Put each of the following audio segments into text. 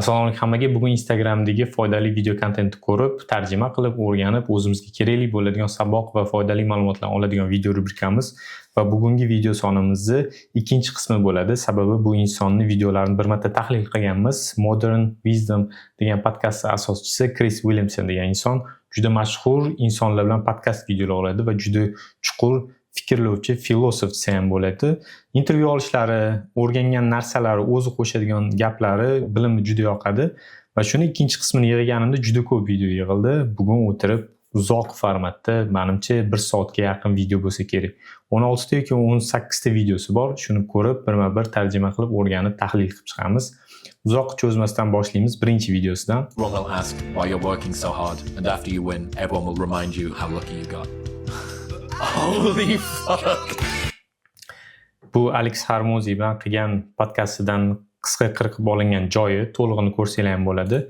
Assalomu alaykum hammaga. Bugun Instagramdagi foydali video kontentni ko'rib, tarjima qilib, o'rganib, o'zimizga kerakli bo'ladigan saboq va foydali ma'lumotlar oladigan video rubrikamiz va bugungi video sonimizni ikkinchi qismi bo'ladi. Sababi bu insonni videolarini bir marta tahlil qilganmiz. Modern Wisdom degan podkast asoschisi Chris Williamson degan inson juda mashhur insonlar bilan podkast videolar oladi va juda chuqur fikrlovchi filosof desa ham bo'ladi. Intervyu olishlari, o'rgangan narsalari, o'zi qo'shadigan gaplari bilimni juda yoqadi va shuni ikkinchi qismini yig'ganimda juda ko'p video yig'ildi. Bugun o'tirib uzoq formatda, menimcha 1 soatga yaqin video bo'lsa kerak. 16 ta yoki 18 ta videosi bor. Shuni ko'rib, birma-bir tarjima qilib, o'rganib, tahlil qilib chiqamiz. Uzoq cho'zmasdan boshlaymiz birinchi videosidan. Everyone will ask why you're working so hard, and after you win, everyone will remind you how lucky you got. Holy fuck! Bu Alex Hormozi bilan qilgan podkastidan qisqa qirqib olingan joyi, to'lig'ini ko'rsanglar ham bo'ladi.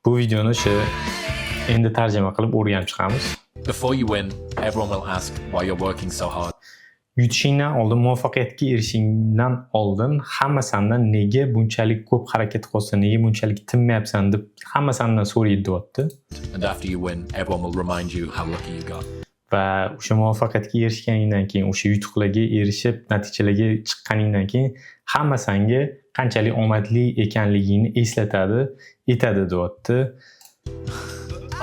Bu videoni endi tarjima qilib o'rganib chiqamiz. Before you win, everyone will ask why you're working so hard. Yutishingdan oldin, muvaffaqiyatga erishishingdan oldin hamma sendan nega bunchalik ko'p harakat qilyapsan, nega bunchalik tinmayapsan deb hamma sendan so'raydi deyapti. And after you win, everyone will remind you how lucky you got. Va o'sha muvaffaqiyatga erishganingdan keyin, o'sha yutuqlarga erishib, natijalarga chiqqaningdan keyin hamma senga qanchalik omadli ekanligingni eslatadi, aytadi deyapti.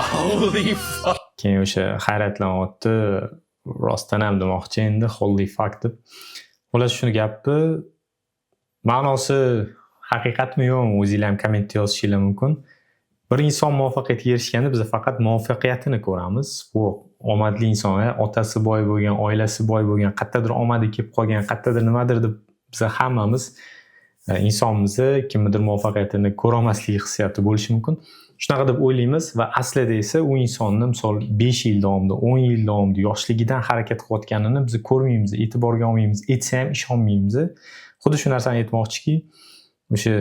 Holy fuck! Keyin o'sha hayratlanyapti. Rostdan ham demoqchi endi holy fuck deb. Xullas shuni gapni ma'nosi haqiqatmi yo'qmi o'zingizlar ham kommentda yozishingiz mumkin. Bir inson muvaffaqiyatga erishganda biz faqat muvaffaqiyatini ko'ramiz. Bu omadli inson, otasi boy bo'lgan, oilasi boy bo'lgan, qayerdadir omadi kelib qolgan, qayerdadir nimadir deb biz hammamiz insonimizni kimnidir muvaffaqiyatini ko'ra olmaslik hissiyoti bo'lishi mumkin. Shunaqa deb o'ylaymiz va aslida esa u insonni misol 5 yil davomida, 10 yil davomida yoshligidan harakat qilayotganini biz ko'rmaymiz, e'tiborga olmaymiz, aytsa ham ishonmaymiz. Xuddi shu narsani aytmoqchiki, o'sha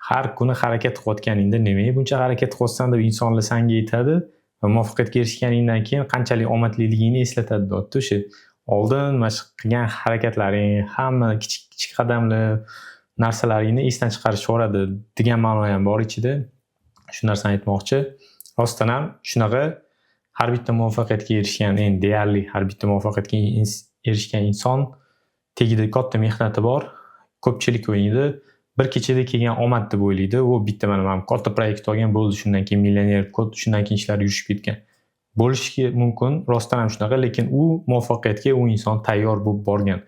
har kuni harakat qilayotganingda nimaga buncha harakat qilyapsan deb insonlar senga aytadi va muvaffaqiyatga erishganingdan keyin qanchalik omadliligingni eslatadi deyapti. O'sha oldin mana shu qilgan harakatlaring, hamma kichik qadamli narsalaringni esdan chiqarib yuboradi degan ma'no ham bor ichida. Shu narsani aytmoqchi. Rostdan ham shunaqa har bitta muvaffaqiyatga erishgan, endi deyarli har bitta muvaffaqiyatga erishgan inson tagida katta mehnati bor. Ko'pchilik o'ylaydi, bir kechada kelgan omad deb o'ylaydi. U bitta mana katta proyekt olgan bo'ldi, shundan keyin millioner, shundan keyin ishlar yurishib ketgan. Bo'lishi mumkin, rostdan ham shunaqa, lekin u muvaffaqiyatga u inson tayyor bo'lib borgan.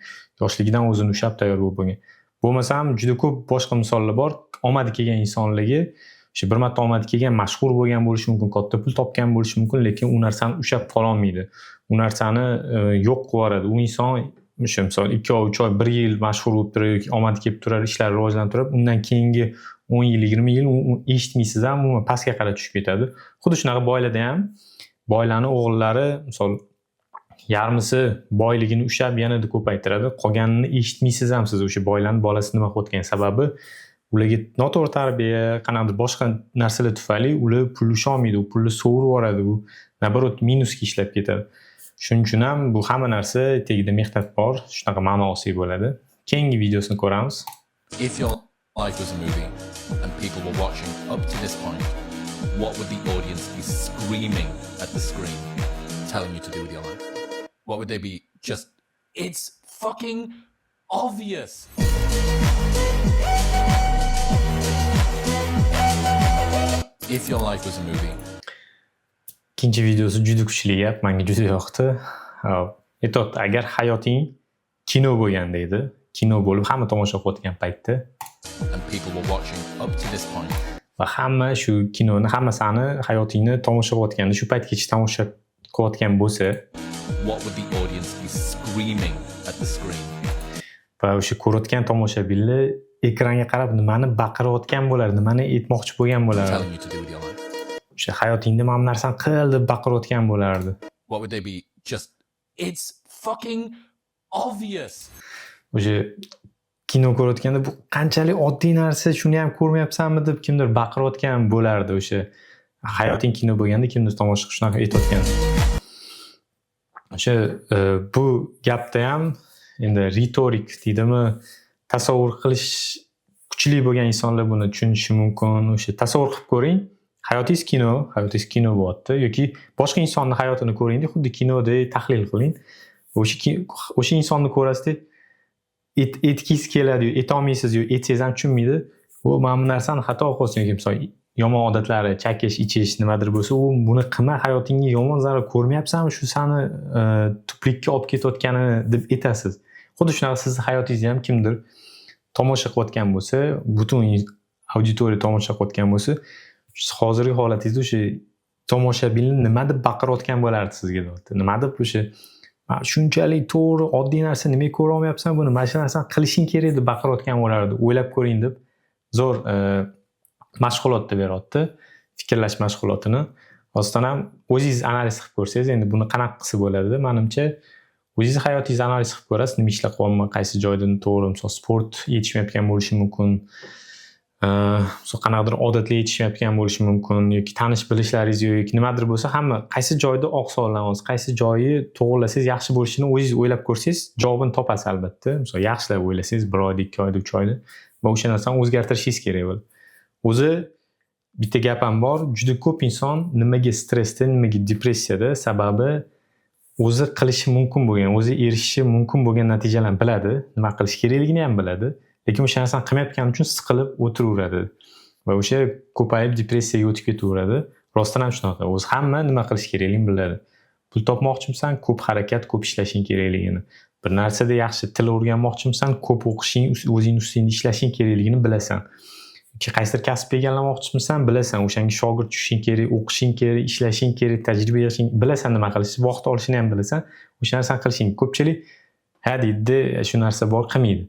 Yoshligidan o'zini ushlab tayyor bo'lib bo'lgan. Bo'lmasa ham juda ko'p boshqa misollar bor. Omadi kelgan insonlarga o'sha bir marta omadi kelgan, mashhur bo'lgan bo'lishi mumkin, katta pul topgan bo'lishi mumkin, lekin u narsani ushlab qola olmaydi. U narsani yo'q qilib yuboradi. U inson o'sha misol 2 oy, 3 oy, 1 yil mashhur bo'lib turadi yoki omadi kelib turar, ishlar rivojlanib turib, undan keyingi 10 yil, 20 yil eshitmaysiz ham, u pastga qarab tushib ketadi. Xuddi shunaqa boylarda ham boylarning o'g'illari misol yarmisi boyligini ushlab yanada ko'paytiradi. Qolganini eshitmaysiz ham siz o'sha boylarning bolasi nima qilayotgan sababi ularga noto'g'ri tarbiya, qanaqadir boshqa narsalar tufayli ular pul usholmaydi, u pulni sovurib yuboradi, u nabarot minusga ishlab ketadi. Shuning uchun ham bu hamma narsa tagida mehnat bor, shunaqa ma'nosi bo'ladi. Keyingi videosini ko'ramiz. If your life was a movie and people were watching up to this point, what would the audience be screaming at the screen, telling you to do with your life? What would they be just, it's fucking obvious. If your life was a movie. Ikkinchi videosi juda kuchli gap, menga juda yoqdi. Aytayapti, agar hayoting kino bo'lganda edi, kino bo'lib hamma tomosha qilayotgan paytda And people were watching up to this point. va hamma shu kinoni, hamma seni hayotingni tomosha qilayotganda, shu paytgacha tomosha qilayotgan bo'lsa, What would the audience be screaming at the screen? va o'sha ko'rayotgan tomoshabinlar ekranga qarab nimani baqirayotgan bo'lar, nimani aytmoqchi bo'lgan bo'lar. Telling you to do with your life. O'sha hayotingda mana bu narsani qil deb baqirayotgan bo'lardi. What would they be just, it's fucking obvious. O'sha kino ko'rayotganda bu qanchalik oddiy narsa, shuni ham ko'rmayapsanmi deb kimdir baqirayotgan bo'lardi. O'sha hayoting kino bo'lganda kimdir tomosha qilib shunaqa aytayotgan. O'sha bu gapda ham endi retorik deydimi, tasavvur qilish kuchli bo'lgan insonlar buni tushunishi mumkin. O'sha tasavvur qilib ko'ring. Hayotingiz kino bo'lyapti yoki boshqa insonning hayotini ko'ringda, xuddi kinodek tahlil qiling. O'sha insonni ko'rasizda etgingiz keladi, etolmaysiz yo etsangiz ham tushunmaydi. U mana bu narsani xato qilsin yoki misol yomon odatlari, chakish, ichish nimadir bo'lsa, u buni qilma, hayotingga yomon zarar ko'rmayapsanmi, shu seni tuplikka olib ketayotgani deb aytasiz. Xuddi shunaqa sizning hayotingizda ham kimdir tomosha qilayotgan bo'lsa, butun auditoriya tomosha qilayotgan bo'lsa, hozirgi holatingizda o'sha tomoshabinlar nima deb baqirayotgan bo'lardi sizga deyapti. Nima deb o'sha shunchalik to'g'ri, oddiy narsa nimaga ko'ra olmayapsan, buni mana shu narsani qilishing kerak deb baqirayotgan bo'lardi. O'ylab ko'ring deb zo'r mashg'ulot deb beryapti, fikrlash mashg'ulotini. Rostdan ham o'zingiz analiz qilib ko'rsangiz, endi buni qanaqa qilsa bo'ladi? Menimcha o'zingiz hayotingizni analiz qilib ko'rasiz, nima ishlab qilyapman, qaysi joydan to'g'ri, misol sport yetishmayotgan bo'lishi mumkin. Misol qanaqadir odatlar yetishmayotgan bo'lishi mumkin yoki tanish bilishlaringiz yoki nimadir bo'lsa, hamma qaysi joyda oqsog'lanasiz, qaysi joyi to'g'rilasangiz yaxshi bo'lishini o'zingiz o'ylab ko'rsangiz, javobini topasiz albatta. Misol yaxshilab o'ylasangiz 1 oyda, 2 oyda, 3 oyda va o'sha narsani o'zgartirishingiz kerak bo'ladi. O'zi bitta gap ham bor, juda ko'p inson nimaga stressda, nimaga depressiyada sababi o'zi qilishi mumkin bo'lgan, o'zi erishishi mumkin bo'lgan natijalarni biladi, nima qilish kerakligini ham biladi, lekin o'sha narsani qilmayotgani uchun siqilib o'tiraveradi va o'sha ko'payib depressiyaga o'tib ketaveradi. Rostdan ham shunaqa. O'zi hamma nima qilish kerakligini biladi. Pul topmoqchimisan, ko'p harakat, ko'p ishlashing kerakligini. Bir narsada yaxshi til o'rganmoqchimisan, ko'p o'qishing, o'zing ustingda ishlashing kerakligini bilasan. Qaysidir kasb egallamoqchimisan, bilasan, o'shanga shogird tushishing kerak, o'qishing kerak, ishlashing kerak, tajriba yig'ishing, bilasan nima qilishni, vaqt olishini ham bilasan, o'sha narsani qilishing. Ko'pchilik ha deydi, shu narsa bor, qilmaydi.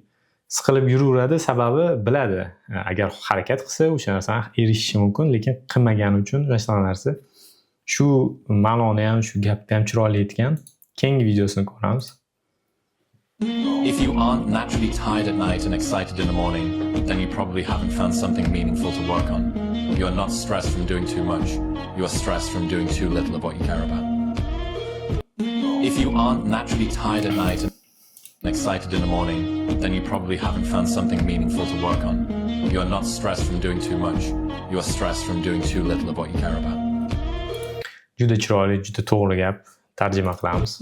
Siqilib yuraveradi, sababi biladi. Agar harakat qilsa, o'sha narsani erishishi mumkin, lekin qilmagani uchun o'sha narsa. Shu ma'noni ham, shu gapni ham chiroyli aytgan. Keyingi videosini ko'ramiz. If you aren't naturally tired at night and excited in the morning, then you probably haven't found something meaningful to work on. You are not stressed from doing too much. You are stressed from doing too little of what you care about. If you aren't naturally tired at night and excited in the morning, then you probably haven't found something meaningful to work on. You are not stressed from doing too much. You are stressed from doing too little of what you care about. Juda chiroyli, juda to'g'ri gap. Tarjima qilamiz.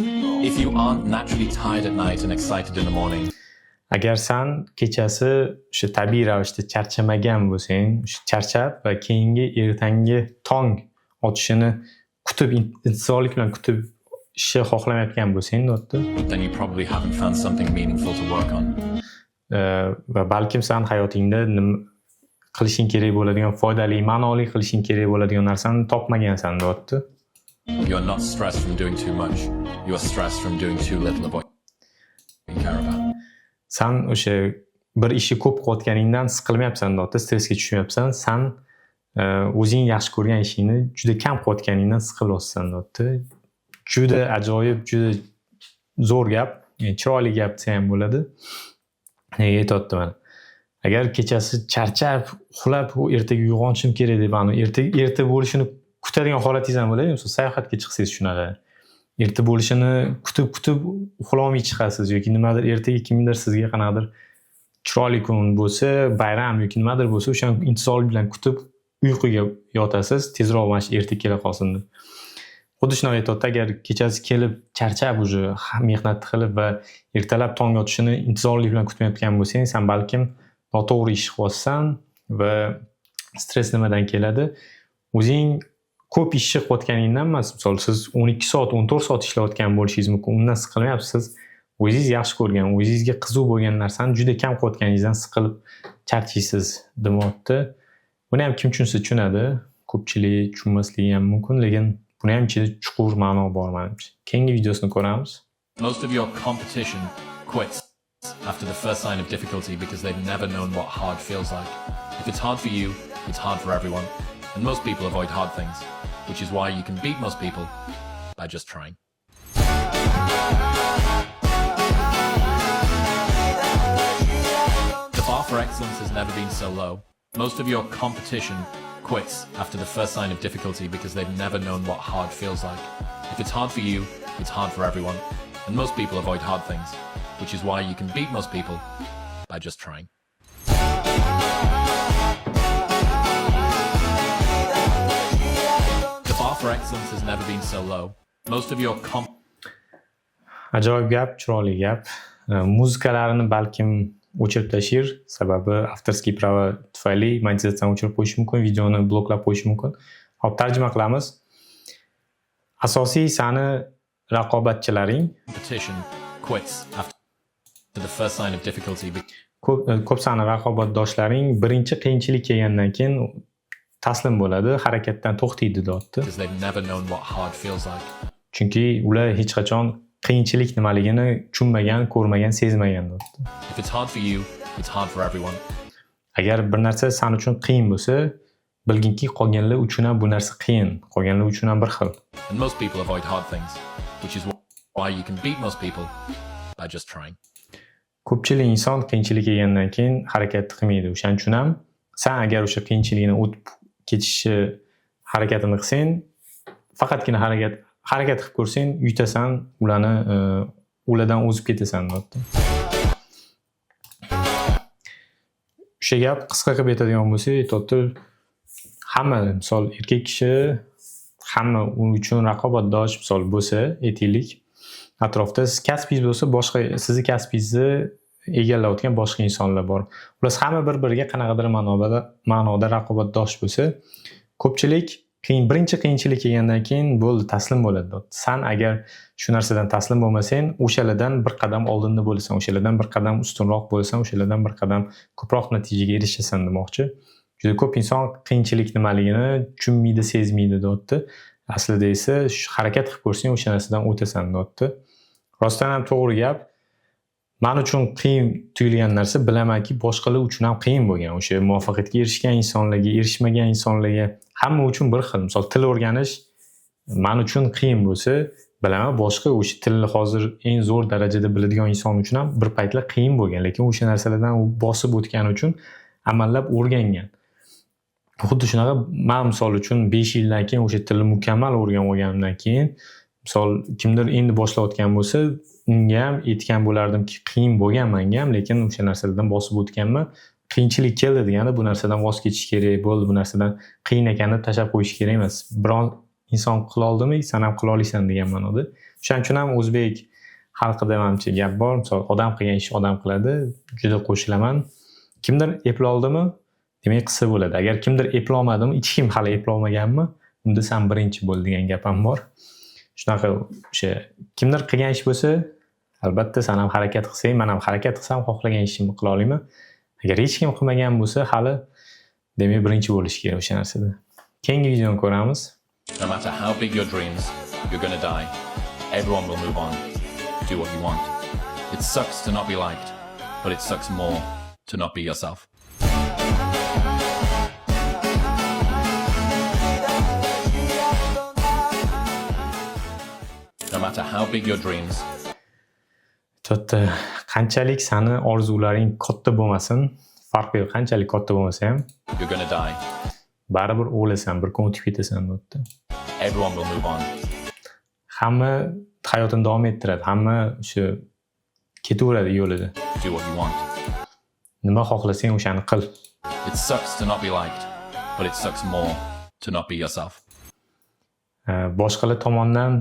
If you aren't naturally tired at night and excited in the morning, agar sen kechasi o'sha tabiiy ravishda charchamagan bo'lsang, o'sha charchab va keyingi ertangi tong otishini kutib, intizorlik bilan kutib ishni xohlamayotgan bo'lsang, then you probably haven't found something meaningful to work on. Va balkim sen hayotingda qilishing kerak bo'ladigan, foydali, ma'noli qilishing kerak bo'ladigan narsani topmagansan, deyapti. You are not stressed from doing too much. You are stressed from doing too little of what you care about. Sen o'sha bir ishni ko'p qilayotganingdan siqilmayapsan, deyapti, stressga tushmayapsan. Sen o'zing yaxshi ko'rgan ishingni juda kam qilayotganingdan siqilyapsan, deyapti. Juda ajoyib, juda zo'r gap, chiroyli gap desa ham bo'ladi. Aytayapti mana. Agar kechasi charchab, uxlab, ertaga uyg'onishim kerak deb, erta bo'lishini kutadigan holatingiz ham bo'ladi. Masalan, sayohatga chiqsangiz shunaqa. Erta bo'lishini kutib uxlolmay chiqasiz yoki nimadir ertaga kimdir sizga qanaqadir chiroyli kun bo'lsa, bayram yoki nimadir bo'lsa, o'shani intizorlik bilan kutib uyquga yotasiz, tezroq mana shu erta kela qolsin deb. Xuddi shunaqa aytayapti, agar kechasi kelib charchab uje mehnat qilib va ertalab tong otishini intizorlik bilan kutmayotgan bo'lsang, sen balkim noto'g'ri ish qilyapsan va stress nimadan keladi? O'zing ko'p ishni qilayotganingdan emas, misol siz 12 soat, 14 soat ishlayotgan bo'lishingiz mumkin, undan siqilmayapsiz. O'zingiz yaxshi ko'rgan, o'zingizga qiziq bo'lgan narsani juda kam qilayotganingizdan siqilib charchaysiz demoqda. Buni ham kim tushunsa tushunadi, ko'pchilik tushunmasligi ham mumkin, lekin buni ham ichida chuqur ma'no bor menimcha. Keyingi videosini ko'ramiz. Most of your competition quits after the first sign of difficulty because they've never known what hard feels like. If it's hard for you, it's hard for everyone. And most people avoid hard things, which is why you can beat most people by just trying. The bar for excellence has never been so low. Most of your competition quits after the first sign of difficulty because they've never known what hard feels like. If it's hard for you, it's hard for everyone. And most people avoid hard things, which is why you can beat most people by just trying. excellence has never been so low. Most of your Ajoyib gap, chiroyli gap. Muzikalarini balkim o'chirib tashir, sababi avtorskiy prava tufayli monetizatsiyani o'chirib qo'yish mumkin, videoni bloklab qo'yish mumkin. Hop, tarjima qilamiz. Asosiy sani raqobatchilaring competition quits after the first sign of difficulty ko'p sani raqobatdoshlaring birinchi qiyinchilik kelgandan keyin taslim bo'ladi, harakatdan to'xtaydi deyapti. because they've never known what hard feels like. Chunki ular hech qachon qiyinchilik nimaligini tushunmagan, ko'rmagan, sezmagan deyapti. If it's hard for you, it's hard for everyone. Agar bir narsa san uchun qiyin bo'lsa, bilginki qolganlar uchun ham bu narsa qiyin, qolganlar uchun ham bir xil. And most people avoid hard things, which is why you can beat most people by just trying. Ko'pchilik inson qiyinchilik kelgandan keyin harakat qilmaydi. O'shaning uchun ham sen agar o'sha qiyinchilikni o'tib ketishni harakatini qilsang, faqatgina harakat qilib ko'rsang, yutasan, ulardan o'zib ketasan deyapti. O'sha gap qisqa qilib aytadigan bo'lsak, aytayapti, hamma, misol erkak kishi hamma u uchun raqobatdosh misol bo'lsa, aytaylik, atrofda siz kasbingiz bo'lsa, boshqa sizni kasbingizni egallayotgan boshqa insonlar bor. Ular hamma bir-biriga qanaqadir ma'noda raqobatdosh bo'lsa, ko'pchilik birinchi qiyinchilik kelgandan keyin bo'ldi, taslim bo'ladi. Sen agar shu narsadan taslim bo'lmasang, o'shalardan bir qadam oldinda bo'lasan, o'shalardan bir qadam ustunroq bo'lasan, o'shalardan bir qadam ko'proq natijaga erishasan demoqchi. Juda ko'p inson qiyinchilik nimaligini tushunmaydi, sezmaydi deyapti. Aslida esa harakat qilib ko'rsang, o'sha narsadan o'tasan deyapti. Rostdan ham to'g'ri gap. Men uchun qiyin tuyulgan narsa bilamanki, boshqalar uchun ham qiyin bo'lgan. O'sha muvaffaqiyatga erishgan insonlarga, erishmagan insonlarga hamma uchun bir xil. Misol til o'rganish men uchun qiyin bo'lsa, bilaman boshqa o'sha tilni hozir eng zo'r darajada biladigan inson uchun ham bir paytlar qiyin bo'lgan, lekin o'sha narsalardan u bosib o'tgani uchun amallab o'rgangan. Xuddi shunaqa men misol uchun 5 yildan keyin o'sha tilni mukammal o'rganib olganimdan keyin misol kimdir endi boshlayotgan bo'lsa, unga ham aytgan bo'lardimki, qiyin bo'lgan menga ham, lekin o'sha narsalardan bosib o'tganman. Qiyinchilik keldi degani bu narsadan voz kechish kerak, bo'ldi, bu narsadan qiyin ekanini tashlab qo'yish kerak emas. Biron inson qila oldimi, sen ham qila olasan degan ma'noda. O'shaning uchun ham o'zbek xalqida menimcha gap bor, misol odam qilgan ish odam qiladi, juda qo'shilaman. Kimdir epla oldimi, demak qilsa bo'ladi. Agar kimdir epla olmadimi, hech kim hali epla olmaganmi, unda sen birinchi bo'l degan gap ham bor. Shunaqa o'sha kimdir qilgan ish bo'lsa, albatta sen ham harakat qilsang, men ham harakat qilsam xohlagan ishimni qila olaman. Agar hech kim qilmagan bo'lsa, hali demak birinchi bo'lish kerak o'sha narsada. Keyingi videoni ko'ramiz. No matter how big your dreams, you're gonna die. Everyone will move on. Do what you want. It sucks to not be liked, but it sucks more to not be yourself. No matter how big your dreams, qanchalik sani orzularing katta bo'lmasin, farqi yo'q, qanchalik katta bo'lmasa ham, you're gonna die. baribir o'lasan, bir kun o'tib ketasan deyapti. Everyone will move on. Hamma hayotini davom ettiradi, hamma o'sha ketaveradi yo'lida. Do what you want. Nima xohlasang o'shani qil. It sucks to not be liked, but it sucks more to not be yourself. Boshqalar tomonidan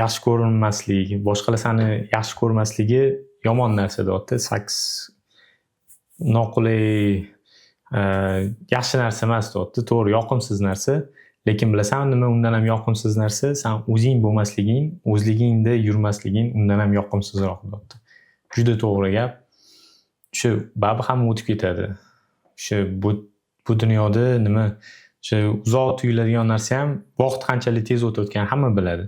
yaxshi ko'rinmaslik, boshqalar seni yaxshi ko'rmasligi yomon narsa deyapti. Saks noqulay, yaxshi narsa emas deyapti. To'g'ri, yoqimsiz narsa, lekin bilasan nima undan ham yoqimsiz narsa, sen o'zing bo'lmasliging, o'zligingda yurmasliging undan ham yoqimsizroq deyapti. Juda to'g'ri gap. Shu babi ham o'tib ketadi. Shu bu dunyoda nima, shu uzoq tuyuladigan narsa ham vaqt qanchalik tez o'tayotganini hamma biladi.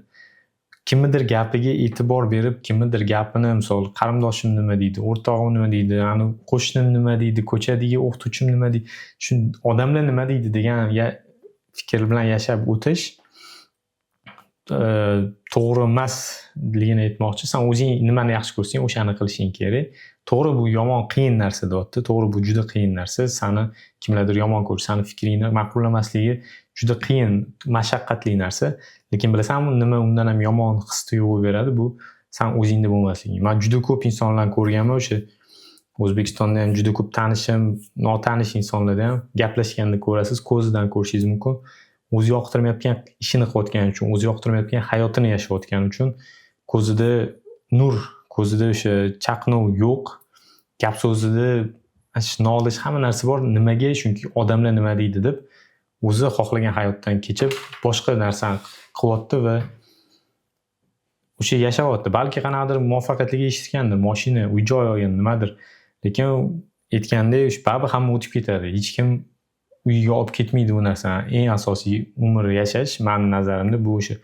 Kimnidir gapiga e'tibor berib, kimnidir gapini, misol qarindoshim nima deydi, o'rtog'im nima deydi, ani qo'shnim nima deydi, ko'chadagi o'qituvchim nima deydi, shu odamlar nima deydi degan fikr bilan yashab o'tish to'g'ri emasligini aytmoqchi. Sen o'zing nimani yaxshi ko'rsang, o'shani qilishing kerak. To'g'ri, bu yomon, qiyin narsa deyapti. To'g'ri, bu juda qiyin narsa. Seni kimlardir yomon ko'rish, seni fikringni ma'qullamasligi juda qiyin, mashaqqatli narsa. Lekin bilasanmi, nima undan ham yomon his tuyg'u beradi? Bu sen o'zingda bo'lmasliging. Men juda ko'p insonlarni ko'rganman, o'sha O'zbekistonda ham juda ko'p tanishim, notanish insonlarda ham gaplashganda ko'rasiz, ko'zidan ko'rishingiz mumkin. o'zi yoqtirmayotgan ishini qilayotgani uchun, o'zi yoqtirmayotgan hayotini yashayotgani uchun ko'zida nur, ko'zida o'sha chaqnuv yo'q, gap so'zida knowledge hamma narsa bor. Nimaga? Chunki odamlar nima deydi deb o'zi xohlagan hayotdan kechib boshqa narsani qilyapti va o'sha yashayapti. Balki qanaqadir muvaffaqiyatga eshitgandir, mashina, uy-joy olgan, nimadir. Lekin aytgandek, baribir hamma o'tib ketadi. Hech kim uyiga olib ketmaydi bu narsani. Eng asosiy umr yashash, mening nazarimda bu o'sha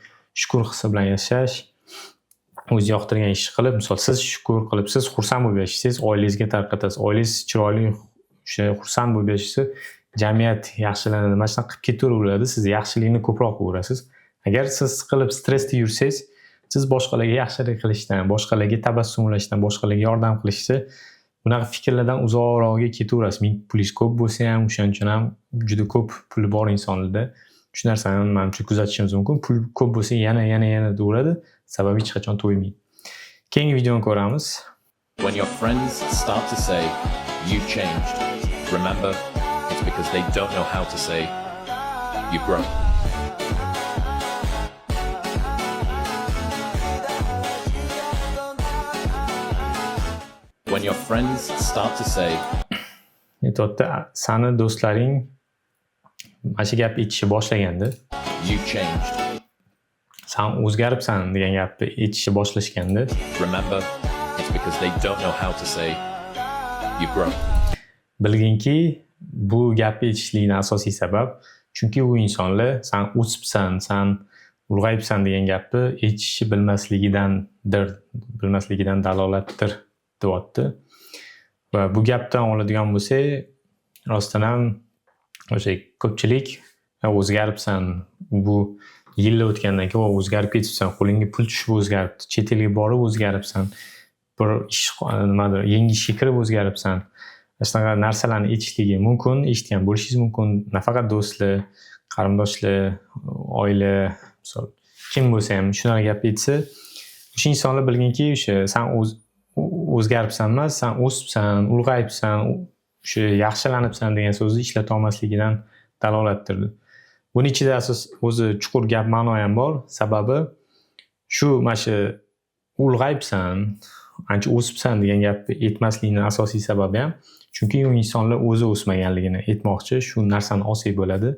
shukr hissi bilan yashash. O'zi yoqtirgan ishni qilib, misol siz shukr qilib, siz xursand bo'lib yashaysiz, oilangizga tarqatasiz. Oilangiz chiroyli, o'sha xursand bo'lib yashasa, jamiyat yaxshilanadi. Mana shuni qilib ketaveradi. Siz yaxshilikni ko'proq ko'rasiz. Agar siz qilib stressda yursangiz, siz boshqalarga yaxshilik qilishdan, boshqalarga tabassumlashdan, boshqalarga yordam qilishda bunaqa fikrlardan uzoqroqga ketaverasiz. Pulingiz ko'p bo'lsa ham, o'shaning uchun ham juda ko'p puli bor insonlarda. Shu narsani menimcha kuzatishimiz mumkin. Pul ko'p bo'lsa yana deyveradi. Sababi hech qachon to'ymaydi. Keyingi videoni ko'ramiz. When your friends start to say you've changed, remember it's because they don't know how to say you've grown. When your friends start to say Aytayapti, sani do'stlaring mana shu gap aytishni boshlaganda, you've changed, sen o'zgaribsan degan gapni aytishni boshlashganda, remember it's because they don't know how to say you've grown. bilginki bu gapni aytishlikning asosiy sabab chunki u insonlar sen o'sibsan, sen ulg'ayibsan degan gapni aytishni bilmasligidan dalolatdir deyapti. Va bu gapdan oladigan bo'lsak, rostdan ham o'sha ko'pchilik o'zgaribsan, bu yillar o'tgandan keyin o'zgarib ketibsan, qo'lingga pul tushib o'zgaribdi, chet elga borib o'zgaribsan, bir ish nimadir, yangi ishga kirib o'zgaribsan. Shunaqa narsalarni aytishligi mumkin, eshitgan bo'lishingiz mumkin. Nafaqat do'stlar, qarindoshlar, oila, misol kim bo'lsa ham shunaqa gap aytsa, o'sha insonlar bilginki, o'sha sen o'zgaribsan emas, sen o'sibsan, ulg'ayibsan, o'sha yaxshilanibsan degan so'zni ishlata olmasligidan dalolatdir. Buning ichida asos o'zi chuqur gap ma'no ham bor. Sababi shu mana shu ulg'ayibsan, ancha o'sibsan degan gapni aytmaslikning asosiy sababi ham chunki u insonlar o'zi o'smaganligini aytmoqchi, shu narsani olsak bo'ladi.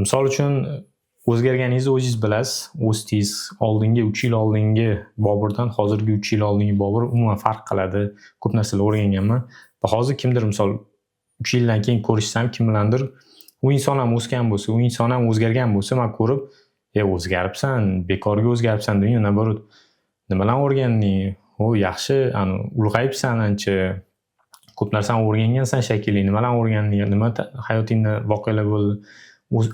Misol uchun o'zgarganingizni o'zingiz bilasiz. O'sdingiz, oldingi 3 yil oldingi Boburdan hozirgi 3 yil oldingi Bobur umuman farq qiladi. Ko'p narsalar o'rganganman. Va hozir kimdir misol 3 yildan keyin ko'rishsam kim bilandir u inson ham o'sgan bo'lsa, u inson ham o'zgargan bo'lsa, men ko'rib, o'zgaribsan, bekorga o'zgaribsan deyman, naborot. Nimadan o'rganding? Yaxshi, ulg'ayibsan ancha. Ko'p narsani o'rgangansan shekilli. Nimadan o'rganding? Nima hayotingda voqealar bo'ldi?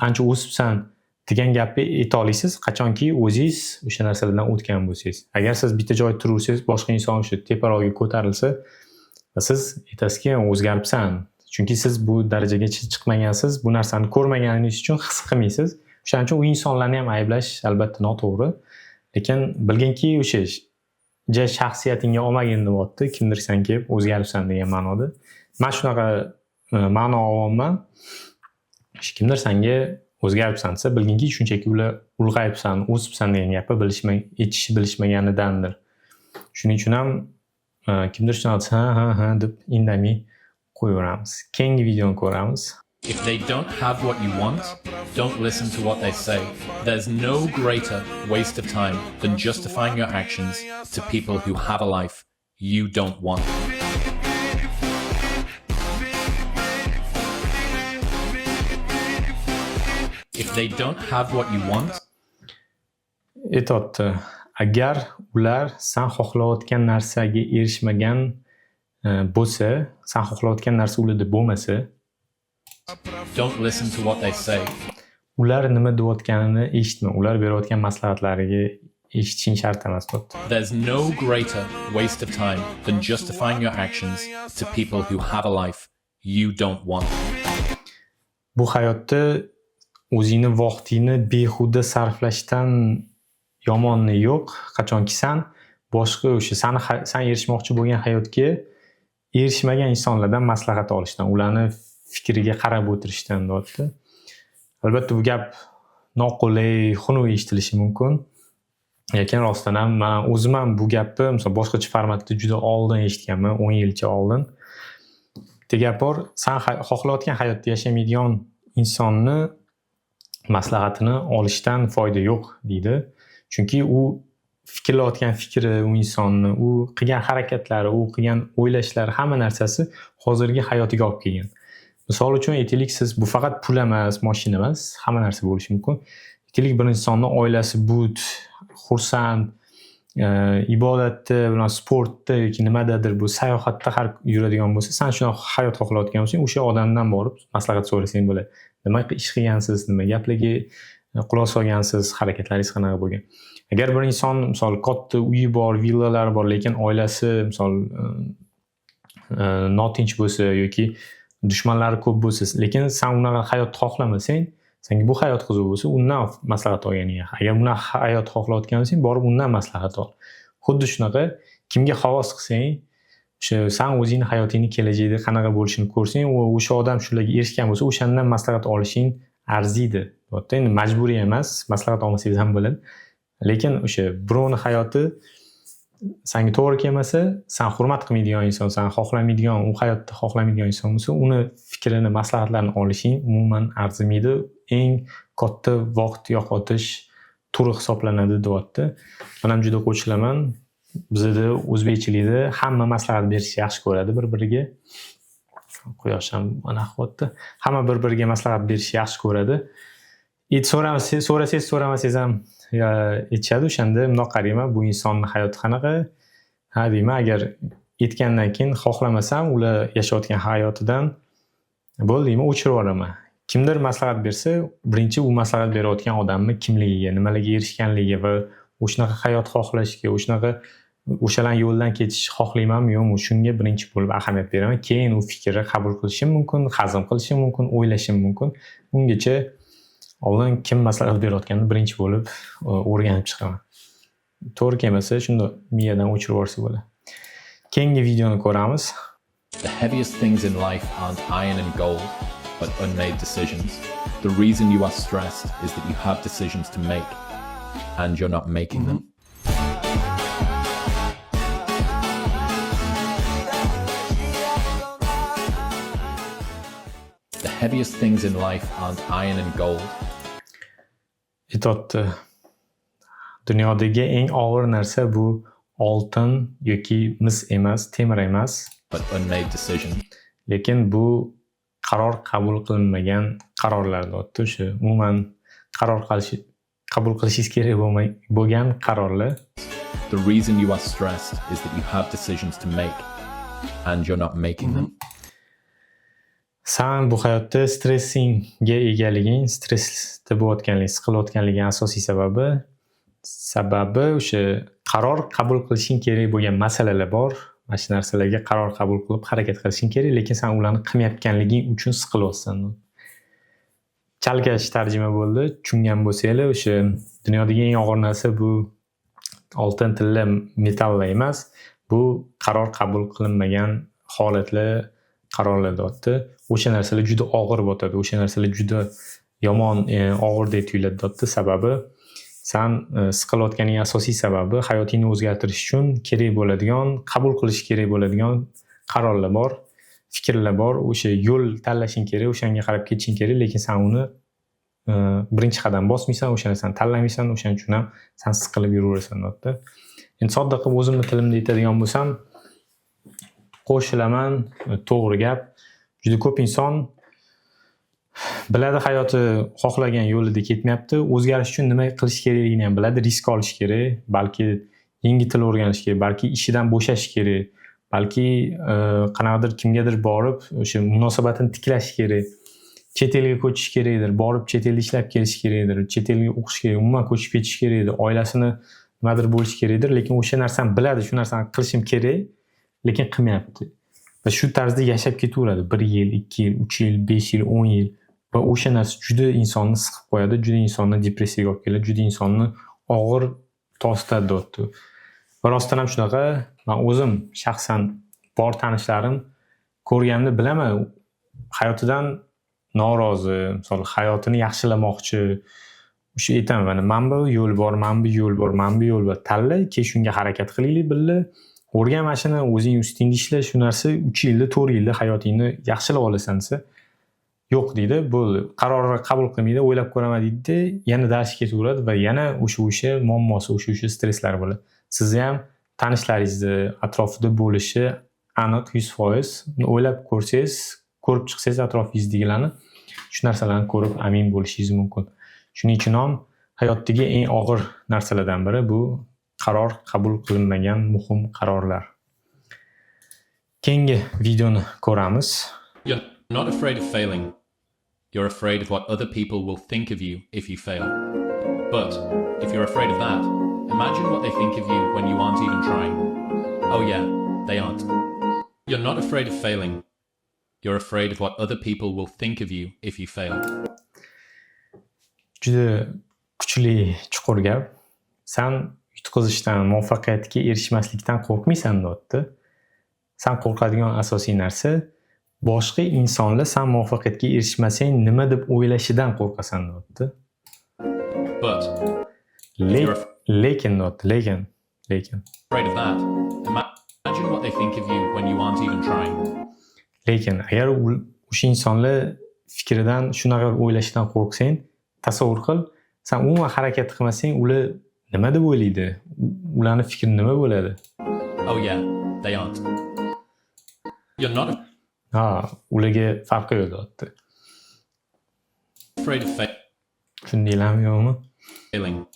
Ancha o'sibsan degan gapni ayta olasiz, qachonki o'zingiz o'sha narsalardan o'tgan bo'lsangiz. Agar siz bitta joyda turursangiz, boshqa inson o'sha teparoqga ko'tarilsa, siz aytasizki, o'zgaribsan. Chunki siz bu darajaga chiqmagansiz, bu narsani ko'rmaganingiz uchun his qilmaysiz. O'shaning uchun u insonlarni ham ayblash albatta noto'g'ri. Lekin bilginki o'sha shaxsiyatingga olmagin deyapti, kimdir sen kelib o'zgaribsan degan ma'noda. Men shunaqa ma'no olmayman. Kimdir senga o'zgaribsan desa, bilginki shunchaki ular ulg'ayibsan, o'sibsan degan gapni aytishni bilishmaganidandir. Shuning uchun ham kimdir shuni aytsa, ha deb indamay qo'yaveramiz. Keyingi videoni ko'ramiz. If they don't have what you want, don't listen to what they say. There's no greater waste of time than justifying your actions to people who have a life you don't want. If they don't have what you want, Aytayapti, agar ular sen xohlayotgan narsaga erishmagan bo'lsa, sen xohlayotgan narsa ularda bo'lmasa, don't listen to what they say. Ular nima deyotganini eshitma, ular berayotgan maslahatlariga eshitishing shart emas. There's no greater waste of time than justifying your actions to people who have a life you don't want. Bu hayotda o'zingni vaqtingni behuda sarflashdan yomoni yo'q. Qachonki sen boshqa o'sha sen erishmoqchi bo'lgan hayotga erishmagan insonlardan maslahat olishdan, ularni fikriga qarab o'tirishdan deyapti. Albatta bu gap noqulay, xunuk eshitilishi mumkin. Lekin rostdan ham men o'zim ham bu gapni misol boshqacha formatda juda oldin eshitganman, 10 yilcha oldin. Bitta gap bor, sen xohlayotgan hayotda yashamaydigan insonni maslahatini olishdan foyda yo'q deydi. Chunki u fikrlayotgan fikri, u insonni, u qilgan harakatlari, u qilgan o'ylashlari, hamma narsasi hozirgi hayotiga olib kelgan. Misol uchun aytaylik, siz bu faqat pul emas, mashina emas, hamma narsa bo'lishi mumkin. Aytaylik, bir insonni oilasi but, xursand, ibodatda bilan sportda yoki nimadadir bu sayohatda har yuradigan bo'lsa, sen shunaqa hayot xohlayotgan bo'lsang, o'sha odamdan borib maslahat so'rasang bo'ladi. Nima ish qilgansiz, nima gaplarga quloq solgansiz, harakatlaringiz qanaqa bo'lgan? Agar bir inson misol katta uyi bor, villalari bor, lekin oilasi misol notinch bo'lsa yoki dushmanlari ko'p bo'lsa, lekin sen unaqa hayot xohlamasang, senga bu hayot qiziq bo'lsa, undan maslahat olganing yaxshi. Agar bunaqa hayot xohlayotgan bo'lsang, borib undan maslahat ol. Xuddi shunaqa kimga havas qilsang, o'sha sen o'zingning hayotingning kelajakda qanaqa bo'lishini ko'rsang, o'sha odam shularga erishgan bo'lsa, o'shandan maslahat olishing arziydi. Endi majburiy emas, maslahat olmasangiz ham bo'ladi. Lekin o'sha birovning hayoti senga to'g'ri kelmasa, sen hurmat qilmaydigan inson, sen xohlamaydigan, u hayotda xohlamaydigan inson bo'lsa, uni fikrini, maslahatlarini olishing umuman arzimaydi. Eng katta vaqt yo'qotish turi hisoblanadi, deyapti. Men ham juda qo'shilaman. Bizda o'zbekchilikda hamma maslahat berishni yaxshi ko'radi bir-biriga. Quyosh ham mana ho'tdi. Hamma bir-biriga maslahat berishni yaxshi ko'radi. So'ramasangiz ham aytishadi, o'shanda bundoq qarayman, bu insonning hayoti qanaqa? Ha deyman, agar aytgandan keyin xohlamasam, ular yashayotgan hayotidan bo'ldimi, o'chirib yuboraman. Kimdir maslahat bersa, birinchi u maslahat berayotgan odamning kimligiga, nimalarga erishganligiga va o'shanaqa hayot xohlashiga, o'shalar yo'ldan ketishni xohlaymanmi yo'qmi, shunga birinchi bo'lib ahamiyat beraman. Keyin u fikrni qabul qilishim mumkin, hazm qilishim mumkin, o'ylashim mumkin. Ungacha oldin kim maslahat berayotganini birinchi bo'lib o'rganib chiqaman. To'g'ri kelmasa, shunda miyadan o'chirib yuborsa bo'ladi. Keyingi videoni ko'ramiz. The heaviest things in life aren't iron and gold, but unmade decisions. The reason you are stressed is that you have decisions to make, and you're not making them. The heaviest things in life aren't iron and gold. Aytibdi, dunyodagi eng og'ir narsa bu oltin yoki mis emas, temir emas, but unmade decision. Lekin bu qaror qabul qilinmagan qarorlar, deyapti. O'sha umuman qaror qabul qilishingiz kerak bo'lgan qarorlar. The reason you are stressed is that you have decisions to make, and you're not making them. Sen bu hayotda stressingga egaliging, stressda bo'layotganliging, siqilayotganliging asosiy sababi o'sha qaror qabul qilishing kerak bo'lgan masalalar bor. Mana shu narsalarga qaror qabul qilib harakat qilishing kerak, lekin sen ularni qilmayotganliging uchun siqilyapsan. Chalkash tarjima bo'ldi. Tushungan bo'lsanglar, o'sha dunyodagi eng og'ir narsa bu oltin, tilla, metalllar emas, bu qaror qabul qilinmagan holatlar, qarorlar deyapti. O'sha narsalar juda og'ir botadi. O'sha narsalar juda yomon, og'irdek tuyuladi deyapti. Sababi sen siqilayotganing asosiy sababi hayotingni o'zgartirish uchun kerak bo'ladigan, qabul qilish kerak bo'ladigan qarorlar bor, fikrlar bor. O'sha yo'l tanlashing kerak, o'shanga qarab ketishing kerak, lekin sen uni birinchi qadam bosmaysan, o'sha narsani tanlamaysan, o'shaning uchun ham sen siqilib yuraverasan deyapti. Endi sodda qilib o'zimning tilimda aytadigan bo'lsam, qo'shilaman, to'g'ri gap. Juda ko'p inson biladi hayoti xohlagan yo'lida ketmayapti. O'zgarish uchun nima qilish kerakligini ham biladi, risk olish kerak, balki yangi til o'rganish kerak, balki ishidan bo'shash kerak, balki qanaqadir kimgadir borib o'sha munosabatini tiklash kerak, chet elga ko'chish kerakdir, borib chet elda ishlab kelish kerakdir, chet elga o'qish kerak, umuman ko'chib ketish kerakdir, oilasini nimadir bo'lish kerakdir, lekin o'sha narsani biladi, shu narsani qilishim kerak, lekin qilmayapti. Va shu tarzda yashab ketaveradi 1 yil, 2 yil, 3 yil, 5 yil, 10 yil. Va o'sha narsa juda insonni siqib qo'yadi, juda insonni depressiyaga olib keladi, juda insonni og'ir tositadi deyapti. Va rostdan ham shunaqa, men o'zim shaxsan bor tanishlarim ko'rganimda bilaman, hayotidan norozi, misol hayotini yaxshilamoqchi, o'sha aytaman mana mana bu yo'l bor, mana bu yo'l bor, mana bu yo'l bor. Tanla, keyin shunga harakat qilaylik birga. O'rgan mana shuni o'zing ustingda ishla, shu narsa 3 yilda, 4 yilda hayotingni yaxshilab olasan desa, yo'q deydi, bo'ldi. Qarorni qabul qilmaydi, o'ylab ko'raman deydi, yana darsga ketaveradi va yana o'sha muammosi, o'sha stresslari bo'ladi. Sizni ham tanishlaringizni atrofida bo'lishi aniq 100%. O'ylab ko'rsangiz, ko'rib chiqsangiz atrofingizdagilarni, shu narsalarni ko'rib amin bo'lishingiz mumkin. Shuning uchun ham hayotdagi eng og'ir narsalardan biri bu qaror qabul qilinmagan muhim qarorlar. Keyingi videoni ko'ramiz. You're not afraid of failing. You're afraid of what other people will think of you if you fail. But if you're afraid of that, imagine what they think of you when you aren't even trying. Oh yeah, they aren't. You're not afraid of failing. You're afraid of what other people will think of you if you fail. Juda kuchli chuqur gap. Sen yutqizishdan, muvaffaqiyatga erishmaslikdan qo'rqmaysan deyapti. Sen qo'rqadigan asosiy narsa boshqa insonlar sen muvaffaqiyatga erishmasang nima deb o'ylashidan qo'rqasan deyapti. But lekin afraid of that, imagine what they think of you when you aren't even trying. Lekin agar o'sha insonlar fikridan shunaqa o'ylashidan qo'rqsang, tasavvur qil, sen umuman harakat qilmasang, ular nima deb o'ylaydi? Ularning fikri nima bo'ladi? Oh yeah, they aren't. You're not ularga farqi yo'q deyapti. Afraid of Shundaylarmi yo'qmi? failing.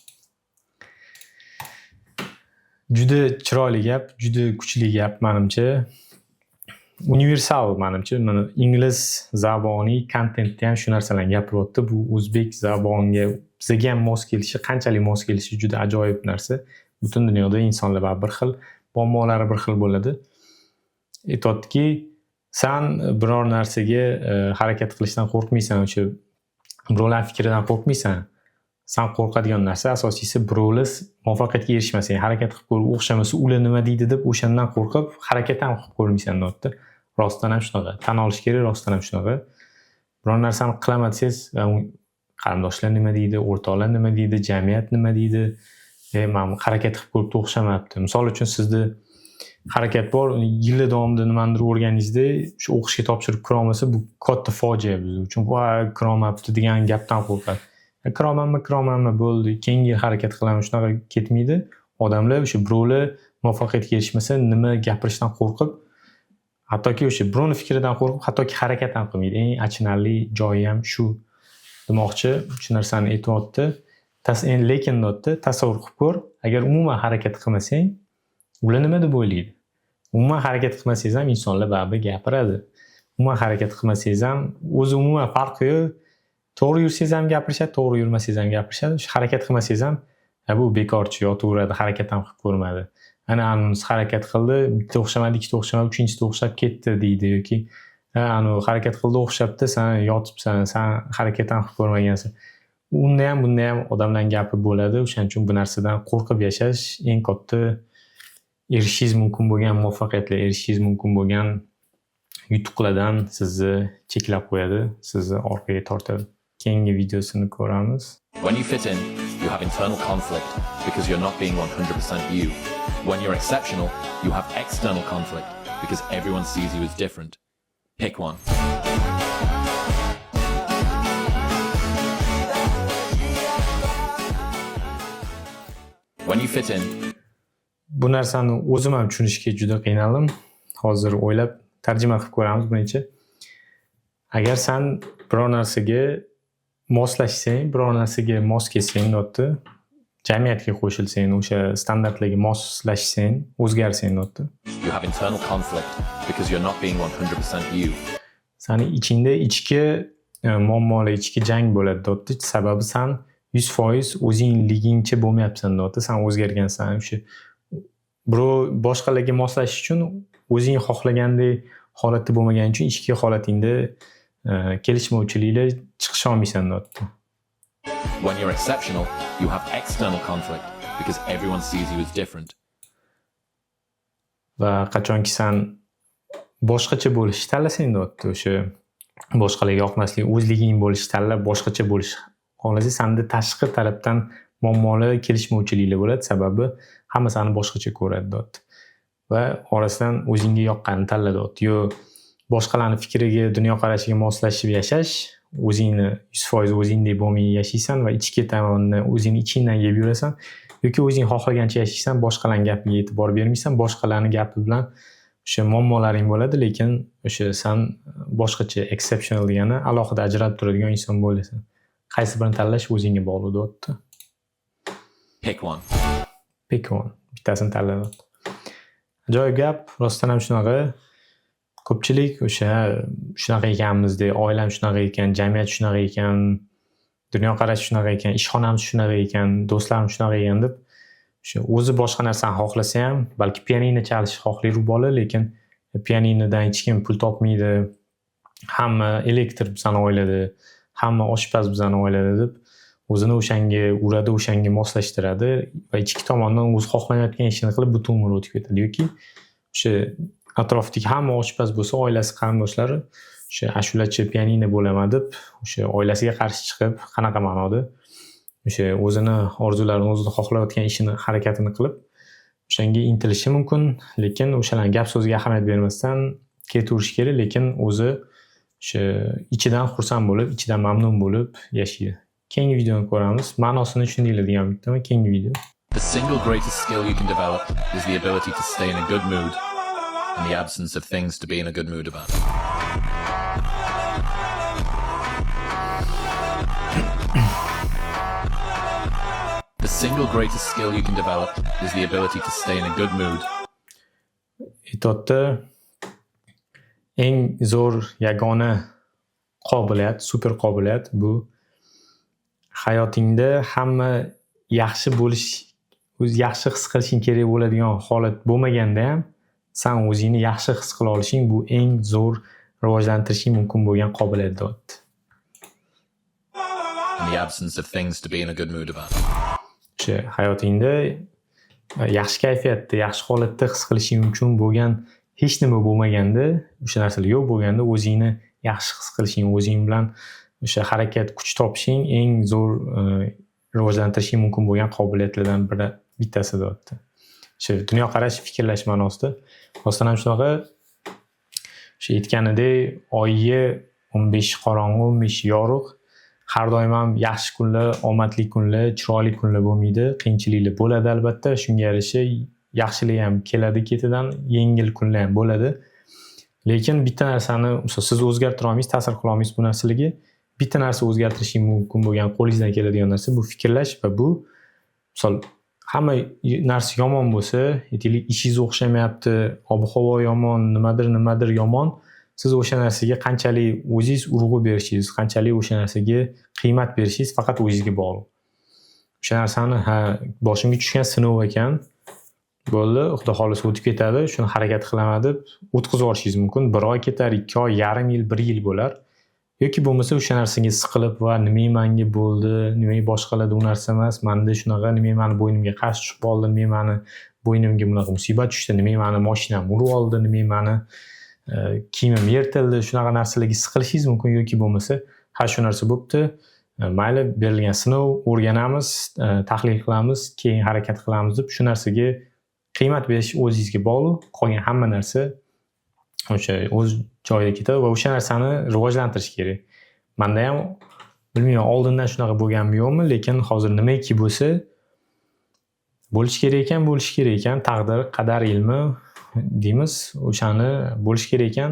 Juda chiroyli gap, juda kuchli gap menimcha. Universal menimcha. Mana ingliz zaboni kontentda ham shu narsalarni gapiryapti. Bu o'zbek zaboniga bizga ham mos kelishi, qanchalik mos kelishi juda ajoyib narsa. Butun dunyoda insonlar bir xil, muammolari bir xil bo'ladi. Aytayotdiki, sen biror narsaga harakat qilishdan qo'rqmaysan, o'sha birovlar fikridan qo'rqmaysan. Sen qo'rqadigan narsa asosiysi birovlar muvaffaqiyatga erishmasang, harakat qilib ko'rib o'xshamasa, ular nima deydi deb o'shandan qo'rqib harakat ham qilib ko'rmaysan deyapti. Rostdan ham shunaqa. Tan olish kerak, rostdan ham shunaqa. Biror narsani qilaman desangiz, qarindoshlar nima deydi, o'rtoqlar nima deydi, jamiyat nima deydi? Men harakat qilib ko'rib o'xshamabdi. Misol uchun sizda harakat bor, yillar davomida nimanidir o'rganingizda, shu o'qishga topshirib kira olmasa, bu katta fojia biz uchun. Voy, kira olmabdi degan gapdan qo'rqadi. Kiramanmi, bo'ldi. Keyingi harakat qilaman, shunaqa ketmaydi. Odamlar o'sha birovlar muvaffaqiyatga erishmasa, nima gapirishdan qo'rqib, hattoki o'sha birovning fikridan qo'rqib, hattoki harakat ham qilmaydi. Eng achinarli joyi ham shu. Demoqchi, shu narsani aytayapti. Lekin deyapti, tasavvur qilib ko'r, agar umuman harakat qilmasang, ular nima deb o'ylaydi? Umuman harakat qilmasangiz ham insonlar baribir gapiradi. Umuman harakat qilmasangiz ham o'zi umuman farqi yo'q. To'g'ri yursangiz ham gapirishadi, to'g'ri yurmasangiz ham gapirishadi. Harakat qilmasangiz ham bu bekorchi yotaveradi, harakat ham qilib ko'rmadi. Ana anus harakat qildi, bitta o'xshamadi, ikkita o'xshamadi, uchinchisida o'xshab ketdi deydi yoki harakat qildi, o'xshabdi, sen yotibsan, sen harakat ham qilib ko'rmagansan. Unda ham bunda ham odamlarning gapi bo'ladi. O'shaning uchun bu narsadan qo'rqib yashash eng katta erishishingiz mumkin bo'lgan muvaffaqiyatlar, erishishingiz mumkin bo'lgan yutuqlardan sizni cheklab qo'yadi, sizni orqaga tortadi. Keyingi videosini ko'ramiz. When you fit in, you have internal conflict because you're not being 100% you. When you're exceptional, you have external conflict because everyone sees you as different. Pick one. When you fit in, bu narsani o'zim ham tushunishga juda qiynaldim. Hozir o'ylab tarjima qilib ko'ramiz buncha. Agar sen biror narsaga moslashsang, biror narsaga mos kelsang, deyapti, jamiyatga qo'shilsang, o'sha standartlarga moslashsang, o'zgarsang, deyapti. You have internal conflict because you're not being 100% you. Sani ichingda ichki muammolar, ichki jang bo'ladi, deyapti. Sababi sen 100% o'zingligingcha bo'lmayapsan, deyapti. Sen o'zgargansan, o'sha birov boshqalarga moslashish uchun o'zing xohlagandek holatda bo'lmagani uchun ichki holatingda kelishmovchiliklar chiqisha olmaysan, deyapti. When you're exceptional, you have external conflict because everyone sees you as different. Va qachonki sen boshqacha bo'lishni tanlasang, deyapti, o'sha boshqalarga yoqmaslik, o'zliging bo'lishni tanlab boshqacha bo'lish xohlasangiz sanda tashqi tarafdan muammolar, kelishmovchiliklar bo'ladi, sababi hamma seni boshqacha ko'radi deyapti. Va orasidan o'zingga yoqqanini tanla deyapti. Yo boshqalarning fikriga, dunyoqarashiga moslashib yashash, o'zingni 100% o'zingdek bo'lmay yashaysan va ichki tomonni o'zingni ichingdan yeb yurasan, yoki o'zing xohlagancha yashaysan, boshqalarning gapiga e'tibor bermaysan, boshqalarning gapi bilan o'sha muammolaring bo'ladi, lekin o'sha sen boshqacha exceptional degani alohida ajralib turadigan inson bo'lasan. Qaysi birini tanlash o'zingga bog'liq deyapti. Pick one. Pick one. Bittasini tanla. Ajoyib gap, rostdan ham shunaqa. Ko'pchilik shunaqa ekanmiz deb, oilam shunaqa ekan, jamiyat shunaqa ekan, dunyoqarash shunaqa ekan, ishxonamiz shunaqa ekan, do'stlarim shunaqa ekan deb o'zi boshqa narsani xohlasa ham, balki pianino chalishni xohlaydi bola, lekin pianinodan hech kim pul topmaydi. Hamma elektr bizani oilada, hamma oshpaz bizani oilada deb o'zini o'shanga uradi, o'shanga moslashtiradi va ichki tomondan o'zi xohlayotgan ishini qilib butun umr o'tib ketadi. Yoki o'sha atrofdagi hamma oshpaz bo'lsa, oilasi qarindoshlari o'sha ashulachi pianino bo'laman deb o'sha oilasiga qarshi chiqib, qanaqa ma'noda o'sha o'zini orzularini, o'zini xohlayotgan ishini, harakatini qilib o'shanga intilishi mumkin, lekin o'shalarning gap so'ziga ahamiyat bermasdan ketaverish kerak, lekin o'zi o'sha ichidan xursand bo'lib, ichidan mamnun bo'lib yashaydi. Keyingi videoni ko'ramiz. Ma'nosini tushundinglar bittaman. Keyingi video. The single greatest skill you can develop is the ability to stay in a good mood in the absence of things to be in a good mood about. The single greatest skill you can develop is the ability to stay in a good mood. Aytayapti, eng zo'r yagona qobiliyat, super qobiliyat bu hayotingda hamma yaxshi bo'lish, o'z yaxshi his qilishing kerak bo'ladigan holat bo'lmaganda ham sen o'zingni yaxshi his qila olishing bu eng zo'r rivojlantirishing mumkin bo'lgan qobiliyat deyapti. In the absence of things to be in a good mood about. O'sha hayotingda yaxshi kayfiyatda, yaxshi holatda his qilishing mumkin bo'lgan hech nima bo'lmaganda, o'sha narsalar yo'q bo'lganda o'zingni yaxshi his qilishing, o'zing bilan o'sha harakat, kuch topishing eng zo'r rivojlantirishing mumkin bo'lgan qobiliyatlardan bittasi deyapti. O'sha dunyoqarash, fikrlash ma'nosida. Rostdan ham shunaqa o'sha aytganidek, oyga 15 qorong'u, 15 yorug', har doim ham yaxshi kunlar, omadli kunlar, chiroyli kunlar bo'lmaydi, qiyinchiliklar bo'ladi albatta. Shunga yarasha yaxshilik ham keladi ketidan, yengil kunlar ham bo'ladi. Lekin bitta narsani, siz o'zgartira olmaysiz, ta'sir qila olmaysiz bu narsalarga. Bitta narsa o'zgartirishing mumkin bo'lgan, qo'lingizdan keladigan narsa bu fikrlash va bu misol hamma narsa yomon bo'lsa, aytaylik, ishingiz o'xshamayapti, ob-havo yomon, nimadir yomon, siz o'sha narsaga qanchalik o'zingiz urg'u berishingiz, qanchalik o'sha narsaga qiymat berishingiz faqat o'zingizga bog'liq. O'sha narsani boshimga tushgan sinov ekan, bo'ldi, xudo xolisa o'tib ketadi, shuni harakat qilaman deb o'tkazib yuborishingiz mumkin. 1 oy ketar, 2 oy, yarim yil, 1 yil bo'lar. Yoki bo'lmasa o'sha narsaga siqilib va nima menga bo'ldi, nima boshqalarda u narsa emas, menda shunaqa, nima meni bo'ynimga qarshi tushib qoldi, nima meni bo'ynimga bunaqa musibat tushdi, nima meni mashinam urib oldi, nima meni kiyimim yirtildi, shunaqa narsalarga siqilishingiz mumkin. Yoki bo'lmasa, shu narsa bo'pti, mayli, berilgan sinov, o'rganamiz, tahlil qilamiz, keyin harakat qilamiz deb shu narsaga qiymat berish o'zingizga bog'liq. Qolgan hamma narsa o'sha o'z joyida ketadi va o'sha narsani rivojlantirish kerak. Menda ham bilmayman oldindan shunaqa bo'lganmi yo'qmi, lekin hozir nimaki bo'lsa bo'lish kerak ekan, taqdir, qadar ilmi deymiz, o'shani bo'lish kerak ekan.